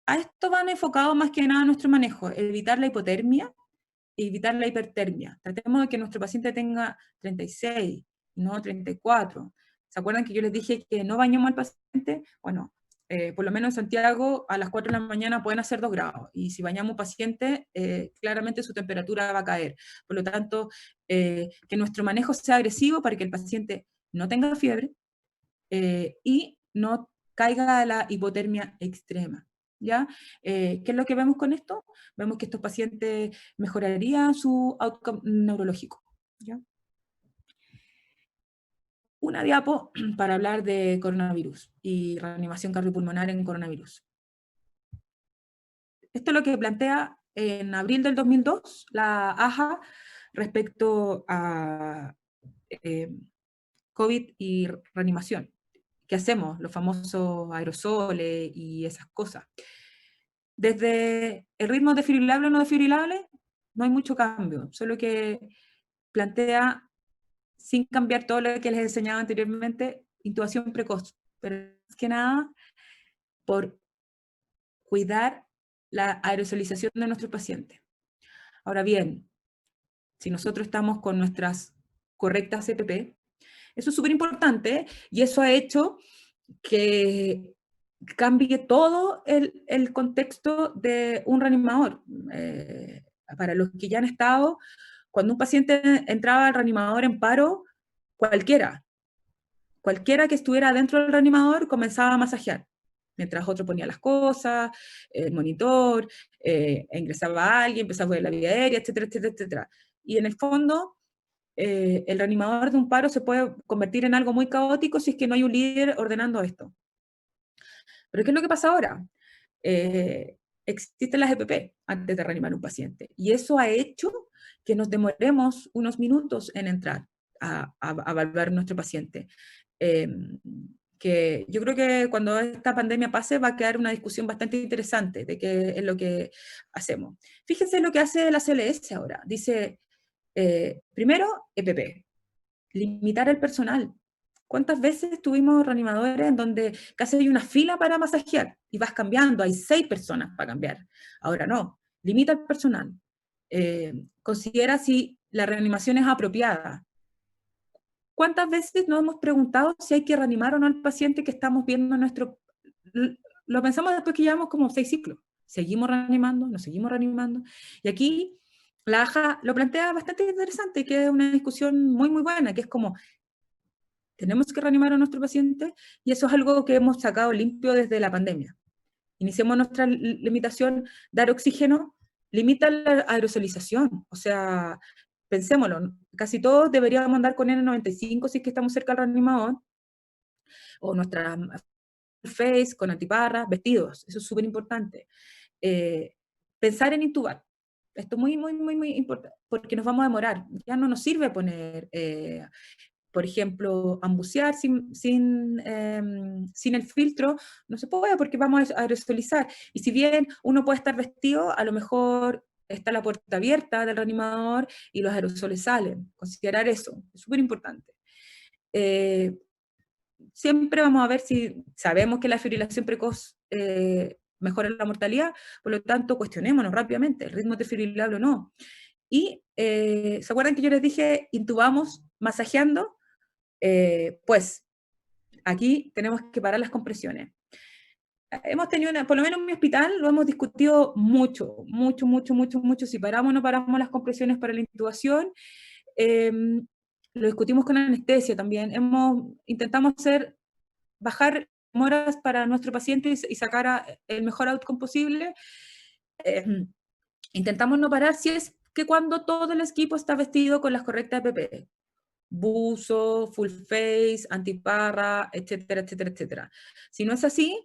A esto van enfocados más que nada nuestro manejo, evitar la hipotermia, evitar la hipertermia. Tratemos de que nuestro paciente tenga 36, no 34. ¿Se acuerdan que yo les dije que no bañemos al paciente? Bueno, por lo menos en Santiago a las 4 de la mañana pueden hacer 2 grados, y si bañamos paciente, claramente su temperatura va a caer. Por lo tanto, que nuestro manejo sea agresivo para que el paciente no tenga fiebre y no caiga a la hipotermia extrema. ¿Ya? ¿Qué es lo que vemos con esto? Vemos que estos pacientes mejorarían su outcome neurológico. ¿Ya? Una diapo para hablar de coronavirus y reanimación cardiopulmonar en coronavirus. Esto es lo que plantea en abril del 2002, la AJA, respecto a COVID y reanimación. ¿Qué hacemos? Los famosos aerosoles y esas cosas. Desde el ritmo desfibrilable o no desfibrilable, no hay mucho cambio, solo que plantea, sin cambiar todo lo que les enseñaba anteriormente, intubación precoz, pero más que nada por cuidar la aerosolización de nuestros pacientes. Ahora bien, si nosotros estamos con nuestras correctas CPP, eso es súper importante y eso ha hecho que cambie todo el contexto de un reanimador. Para los que ya han estado, cuando un paciente entraba al reanimador en paro, cualquiera que estuviera dentro del reanimador comenzaba a masajear, mientras otro ponía las cosas, el monitor, ingresaba a alguien, empezaba a ver la vía aérea, etcétera, etcétera, etcétera. Y en el fondo, el reanimador de un paro se puede convertir en algo muy caótico si es que no hay un líder ordenando esto. Pero ¿qué es lo que pasa ahora? Existen las EPP antes de reanimar un paciente, y eso ha hecho que nos demoremos unos minutos en entrar a evaluar nuestro paciente. Que yo creo que cuando esta pandemia pase va a quedar una discusión bastante interesante de qué es lo que hacemos. Fíjense lo que hace la CLS ahora. Dice, primero, EPP, limitar el personal. ¿Cuántas veces tuvimos reanimadores en donde casi hay una fila para masajear y vas cambiando, hay 6 personas para cambiar? Ahora no, limita el personal. Considera si la reanimación es apropiada. ¿Cuántas veces nos hemos preguntado si hay que reanimar o no al paciente que estamos viendo en nuestro... Lo pensamos después que llevamos como 6 ciclos. Seguimos reanimando, nos seguimos reanimando. Y aquí la AJA lo plantea bastante interesante, que es una discusión muy, muy buena, que es como, tenemos que reanimar a nuestro paciente, y eso es algo que hemos sacado limpio desde la pandemia. Iniciamos nuestra limitación, dar oxígeno, limita la aerosolización, o sea, pensémoslo, casi todos deberíamos andar con N95 si es que estamos cerca del reanimador, o nuestra face, con antiparras, vestidos, eso es súper importante. Pensar en intubar, esto es muy, muy, muy, muy importante, porque nos vamos a demorar, ya no nos sirve poner... por ejemplo, ambucear sin el filtro, no se puede porque vamos a aerosolizar. Y si bien uno puede estar vestido, a lo mejor está la puerta abierta del reanimador y los aerosoles salen. Considerar eso, es súper importante. Siempre vamos a ver si sabemos que la fibrilación precoz mejora la mortalidad, por lo tanto, cuestionémonos rápidamente, el ritmo desfibrilable o no. Y, ¿se acuerdan que yo les dije, intubamos masajeando? Pues aquí tenemos que parar las compresiones. Hemos tenido, por lo menos en mi hospital, lo hemos discutido mucho, mucho, mucho, mucho, mucho, si paramos o no paramos las compresiones para la intubación. Lo discutimos con anestesia también. Intentamos bajar demoras para nuestro paciente y sacar el mejor outcome posible. Intentamos no parar si es que cuando todo el equipo está vestido con las correctas EPP. Buzo, full face, antiparra, etcétera, etcétera, etcétera. Si no es así,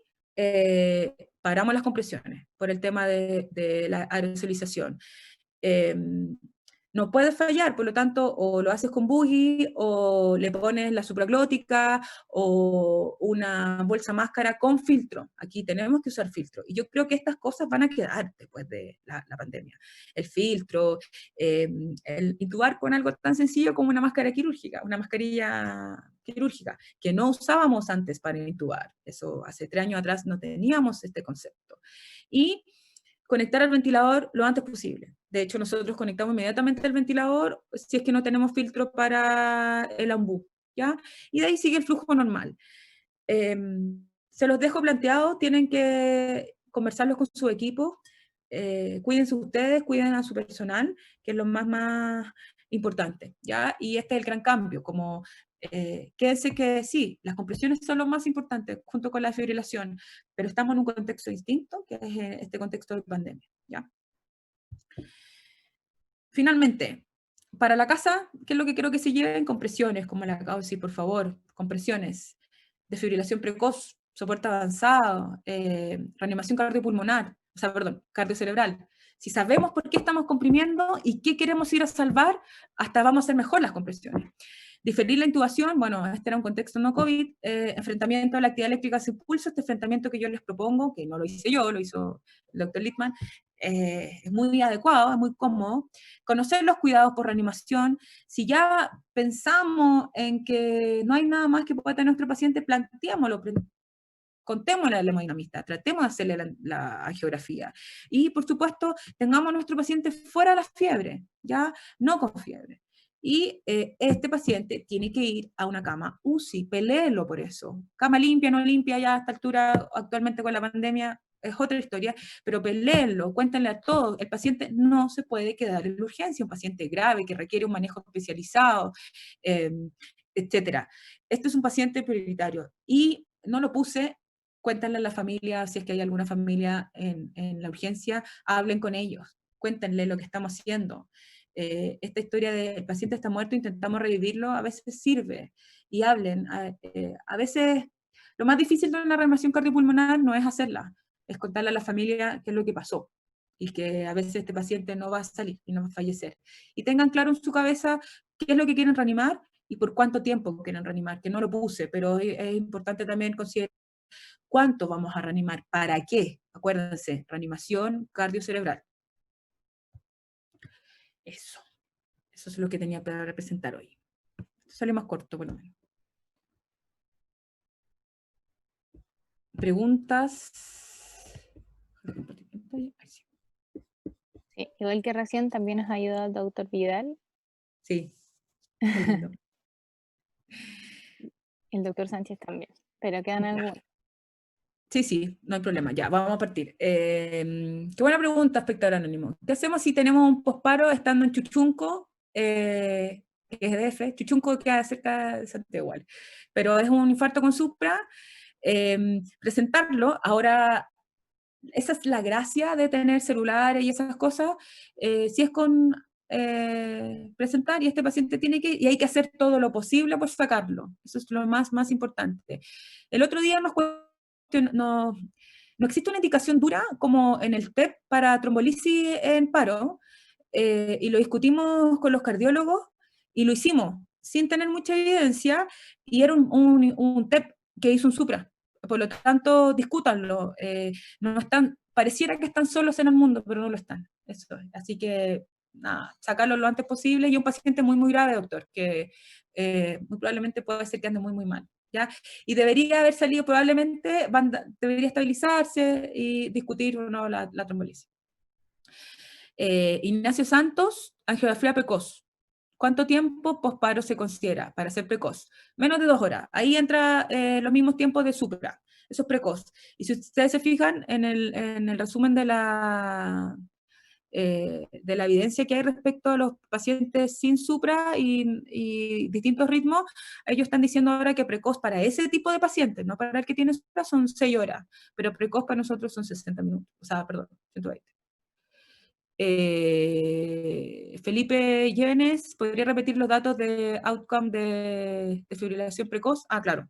paramos las compresiones por el tema de la aerosolización. No puedes fallar, por lo tanto, o lo haces con buggy, o le pones la supraglótica, o una bolsa máscara con filtro. Aquí tenemos que usar filtro. Y yo creo que estas cosas van a quedar después de la pandemia. El filtro, el intubar con algo tan sencillo como una máscara quirúrgica, una mascarilla quirúrgica, que no usábamos antes para intubar. Eso hace 3 años atrás no teníamos este concepto. Y conectar al ventilador lo antes posible. De hecho, nosotros conectamos inmediatamente al ventilador si es que no tenemos filtro para el ambú, ¿ya? Y de ahí sigue el flujo normal. Se los dejo planteados, tienen que conversarlos con su equipo, cuídense ustedes, cuiden a su personal, que es lo más importante, ¿ya? Y este es el gran cambio, como quédense que sí, las compresiones son lo más importante junto con la fibrilación, pero estamos en un contexto distinto, que es este contexto de pandemia, ¿ya? Finalmente, para la casa, ¿qué es lo que quiero que se lleven? Compresiones, como les acabo de decir, por favor, compresiones, desfibrilación precoz, soporte avanzado, reanimación cardiopulmonar, o sea, perdón, cardiocerebral, Si sabemos por qué estamos comprimiendo y qué queremos ir a salvar, hasta vamos a hacer mejor las compresiones. Diferir la intubación, bueno, este era un contexto no COVID, enfrentamiento a la actividad eléctrica sin pulso, este enfrentamiento que yo les propongo, que no lo hice yo, lo hizo el doctor Littman, es muy adecuado, es muy cómodo. Conocer los cuidados por reanimación. Si ya pensamos en que no hay nada más que pueda tener nuestro paciente, planteémoslo, contémosle al hemodinamista, tratemos de hacerle la angiografía. Y, por supuesto, tengamos a nuestro paciente fuera de la fiebre, ya no con fiebre. Y este paciente tiene que ir a una cama UCI, peléelo por eso. Cama limpia, no limpia, ya a esta altura, actualmente con la pandemia, es otra historia, pero peléenlo, cuéntenle a todos. El paciente no se puede quedar en la urgencia, un paciente grave que requiere un manejo especializado, etcétera. Este es un paciente prioritario. Y no lo puse, cuéntenle a la familia, si es que hay alguna familia en la urgencia, hablen con ellos, cuéntenle lo que estamos haciendo. Esta historia de el paciente está muerto, intentamos revivirlo, a veces sirve, y hablen. A veces lo más difícil de una reanimación cardiopulmonar no es hacerla, es contarle a la familia qué es lo que pasó, y que a veces este paciente no va a salir y no va a fallecer. Y tengan claro en su cabeza qué es lo que quieren reanimar y por cuánto tiempo quieren reanimar, que no lo puse, pero es importante también considerar cuánto vamos a reanimar, para qué. Acuérdense, reanimación cardiocerebral. Eso es lo que tenía para representar hoy. Sale más corto, por lo menos. ¿Preguntas? Sí, igual que recién también nos ayuda el doctor Vidal. Sí. El doctor Sánchez también, pero quedan algunos. Sí, no hay problema, ya, vamos a partir. Qué buena pregunta, espectador anónimo. ¿Qué hacemos si tenemos un posparo estando en Chuchunco, que es EDF? Chuchunco queda cerca de Santiago igual, pero es un infarto con supra. Presentarlo, ahora, esa es la gracia de tener celulares y esas cosas, si es con presentar, y este paciente tiene que, y hay que hacer todo lo posible por sacarlo, eso es lo más importante. El otro día no existe una indicación dura como en el TEP para trombolisis en paro, y lo discutimos con los cardiólogos, y lo hicimos sin tener mucha evidencia, y era un TEP que hizo un supra. Por lo tanto, discútanlo. No están, pareciera que están solos en el mundo, pero no lo están. Eso es. Así que, nada, sacarlo lo antes posible. Y un paciente muy grave, doctor, que muy probablemente puede ser que ande muy mal. ¿Ya? Y debería haber salido, probablemente, debería estabilizarse y discutir o no la trombolisis. Ignacio Santos, angiografía precoz. ¿Cuánto tiempo posparo se considera para ser precoz? Menos de 2 horas. Ahí entra los mismos tiempos de supra. Eso es precoz. Y si ustedes se fijan en el resumen de la evidencia que hay respecto a los pacientes sin supra y distintos ritmos, ellos están diciendo ahora que precoz para ese tipo de pacientes, no para el que tiene supra, son 6 horas, pero precoz para nosotros son 60 minutos, o sea, perdón, 120. Felipe Llenes, ¿podría repetir los datos de outcome de fibrilación precoz? Ah, claro.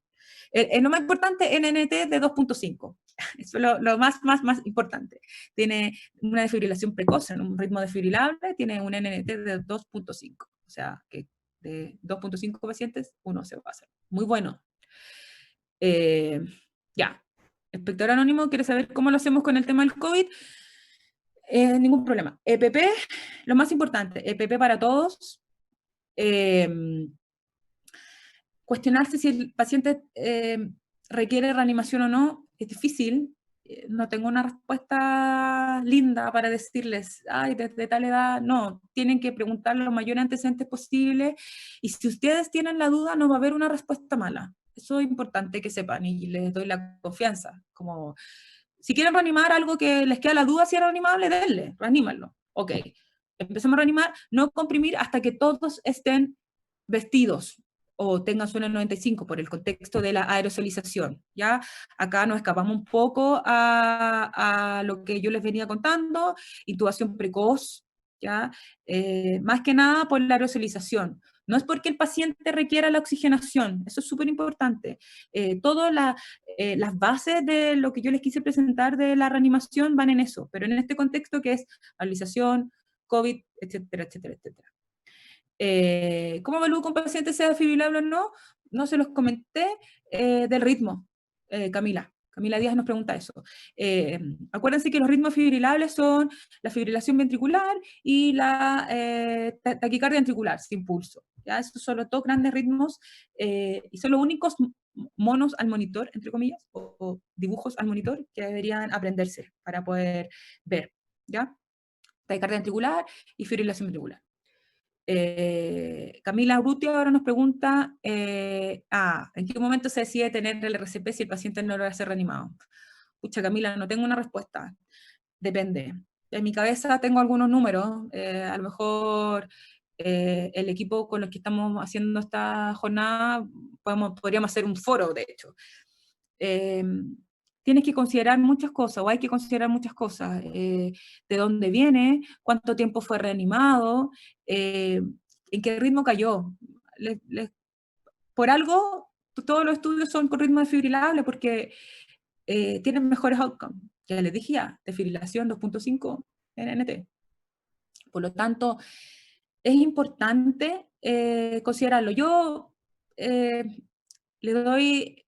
Lo más importante, NNT de 2.5. Eso es lo más importante. Tiene una defibrilación precoz en un ritmo desfibrilable, tiene un NNT de 2.5. O sea, que de 2.5 pacientes, uno se va a hacer. Muy bueno. Ya. Espectador anónimo quiere saber cómo lo hacemos con el tema del COVID. Ningún problema. EPP, lo más importante, EPP para todos. Cuestionarse si el paciente requiere reanimación o no, es difícil. No tengo una respuesta linda para decirles, ay, desde tal edad, no, tienen que preguntar los mayores antecedentes posibles, y si ustedes tienen la duda, no va a haber una respuesta mala. Eso es importante que sepan, y les doy la confianza, como si quieren reanimar algo que les queda la duda si es reanimable, denle, reanímenlo. Ok, empecemos a reanimar, no comprimir hasta que todos estén vestidos o tengan suelo 95 por el contexto de la aerosolización, ¿ya? Acá nos escapamos un poco a lo que yo les venía contando, intubación precoz, ¿ya? Más que nada por la aerosolización. No es porque el paciente requiera la oxigenación, eso es súper importante. Todas las bases de lo que yo les quise presentar de la reanimación van en eso, pero en este contexto que es estabilización, COVID, etcétera, etcétera, etcétera. ¿Cómo evalúo que un paciente sea desfibrilable o no? No se los comenté, del ritmo, Camila. Camila Díaz nos pregunta eso. Acuérdense que los ritmos fibrilables son la fibrilación ventricular y la taquicardia ventricular sin pulso. ¿Ya? Esos son los dos grandes ritmos y son los únicos monos al monitor, entre comillas, o dibujos al monitor que deberían aprenderse para poder ver. ¿Ya? Taquicardia ventricular y fibrilación ventricular. Camila Urrutia ahora nos pregunta, ¿en qué momento se decide tener el RCP si el paciente no lo va a ser reanimado? Pucha, Camila, no tengo una respuesta. Depende. En mi cabeza tengo algunos números. A lo mejor el equipo con los que estamos haciendo esta jornada podríamos hacer un foro, de hecho. Tienes que considerar muchas cosas, o hay que considerar muchas cosas. De dónde viene, cuánto tiempo fue reanimado, en qué ritmo cayó. Por algo, todos los estudios son con ritmo desfibrilable, porque tienen mejores outcomes. Ya les dije ya, desfibrilación 2.5 NNT. Por lo tanto, es importante considerarlo. Yo le doy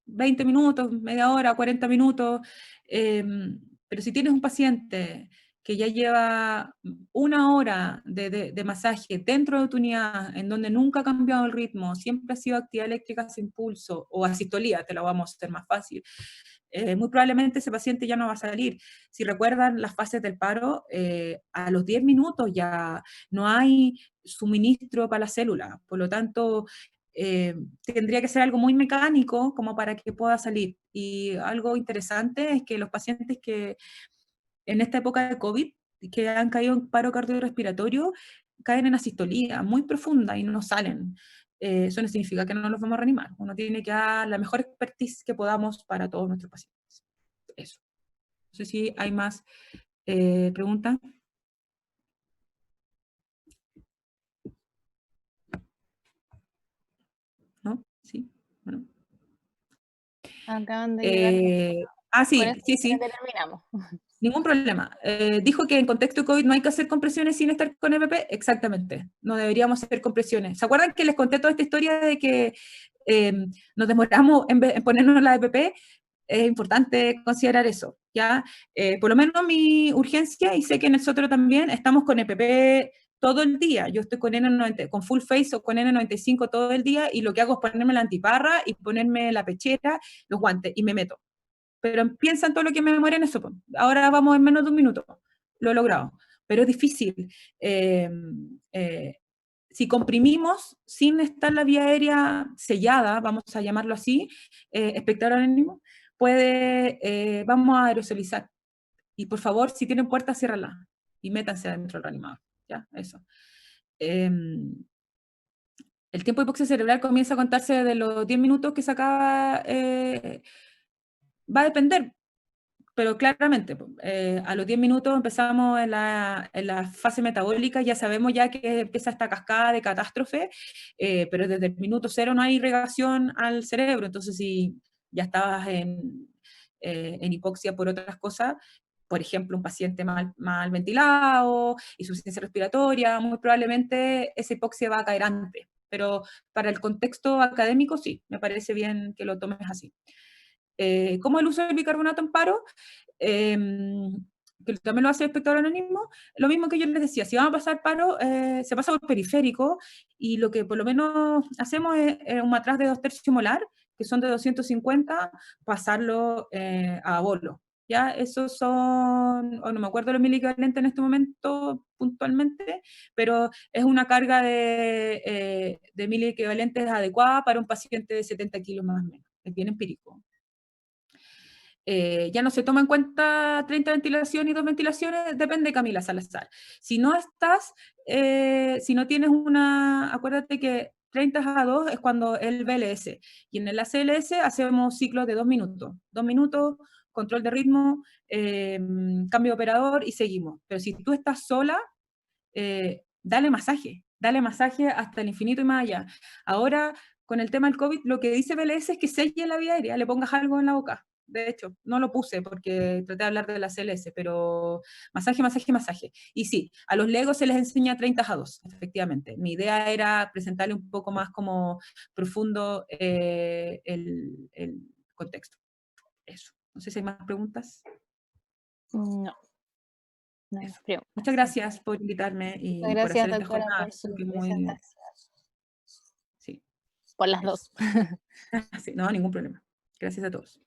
20 minutos, media hora, 40 minutos, pero si tienes un paciente que ya lleva 1 hora de masaje dentro de tu unidad, en donde nunca ha cambiado el ritmo, siempre ha sido actividad eléctrica sin pulso, o asistolía, te lo vamos a hacer más fácil, muy probablemente ese paciente ya no va a salir. Si recuerdan las fases del paro, a los 10 minutos ya no hay suministro para la célula, por lo tanto, tendría que ser algo muy mecánico como para que pueda salir. Y algo interesante es que los pacientes que en esta época de COVID, que han caído en paro cardiorrespiratorio, caen en asistolía muy profunda y no salen. Eso no significa que no los vamos a reanimar. Uno tiene que dar la mejor expertise que podamos para todos nuestros pacientes. Eso. No sé si hay más preguntas. ¿No? ¿Sí? Bueno. Acaban de llegar. Sí, Con eso sí, creo sí. que terminamos. Ningún problema. Dijo que en contexto de COVID no hay que hacer compresiones sin estar con EPP. Exactamente. No deberíamos hacer compresiones. ¿Se acuerdan que les conté toda esta historia de que nos demoramos en ponernos la EPP? Es importante considerar eso, ¿ya? Por lo menos mi urgencia, y sé que en el Sotero también, estamos con EPP todo el día. Yo estoy con N90, con full face o con N95 todo el día, y lo que hago es ponerme la antiparra y ponerme la pechera, los guantes, y me meto. Pero piensa en todo lo que me demoré en eso. Po. Ahora vamos en menos de un minuto. Lo he logrado. Pero es difícil. Si comprimimos sin estar la vía aérea sellada, vamos a llamarlo así, espectador anónimo, vamos a aerosolizar. Y por favor, si tienen puertas, ciérralas y métanse adentro del reanimador. ¿Ya? Eso. El tiempo de hipoxia cerebral comienza a contarse de los 10 minutos que se acaba, va a depender, pero claramente, a los 10 minutos empezamos en la fase metabólica, ya sabemos ya que empieza esta cascada de catástrofe, pero desde el minuto 0 no hay irrigación al cerebro, entonces si ya estabas en hipoxia por otras cosas, por ejemplo, un paciente mal ventilado, insuficiencia respiratoria, muy probablemente esa hipoxia va a caer antes, pero para el contexto académico sí, me parece bien que lo tomes así. ¿Cómo el uso del bicarbonato en paro? Que también lo hace el espectador anónimo, lo mismo que yo les decía, si vamos a pasar paro, se pasa por periférico, y lo que por lo menos hacemos es un matraz de 2/3 molar, que son de 250, pasarlo a bolo. ¿Ya? Esos son, no me acuerdo los miliequivalentes en este momento puntualmente, pero es una carga de miliequivalentes adecuada para un paciente de 70 kilos más o menos. Es bien empírico. Ya no se toma en cuenta 30 ventilaciones y 2 ventilaciones, depende, Camila Salazar. Si no estás, si no tienes acuérdate que 30 a 2 es cuando el BLS, y en el ACLS hacemos ciclos de 2 minutos. 2 minutos, control de ritmo, cambio de operador y seguimos. Pero si tú estás sola, dale dale masaje hasta el infinito y más allá. Ahora, con el tema del COVID, lo que dice BLS es que selle la vía aérea, le pongas algo en la boca. De hecho, no lo puse porque traté de hablar de la CLS, pero masaje, masaje, masaje. Y sí, a los legos se les enseña 30-2, efectivamente. Mi idea era presentarle un poco más como profundo el contexto. Eso. No sé si hay más preguntas. No, no hay Eso. preguntas. Muchas gracias por invitarme y Muchas por gracias, hacer esta doctora, jornada. por su Creo que presentación. Sí, Por las eso. dos. Sí, no, ningún problema. Gracias a todos.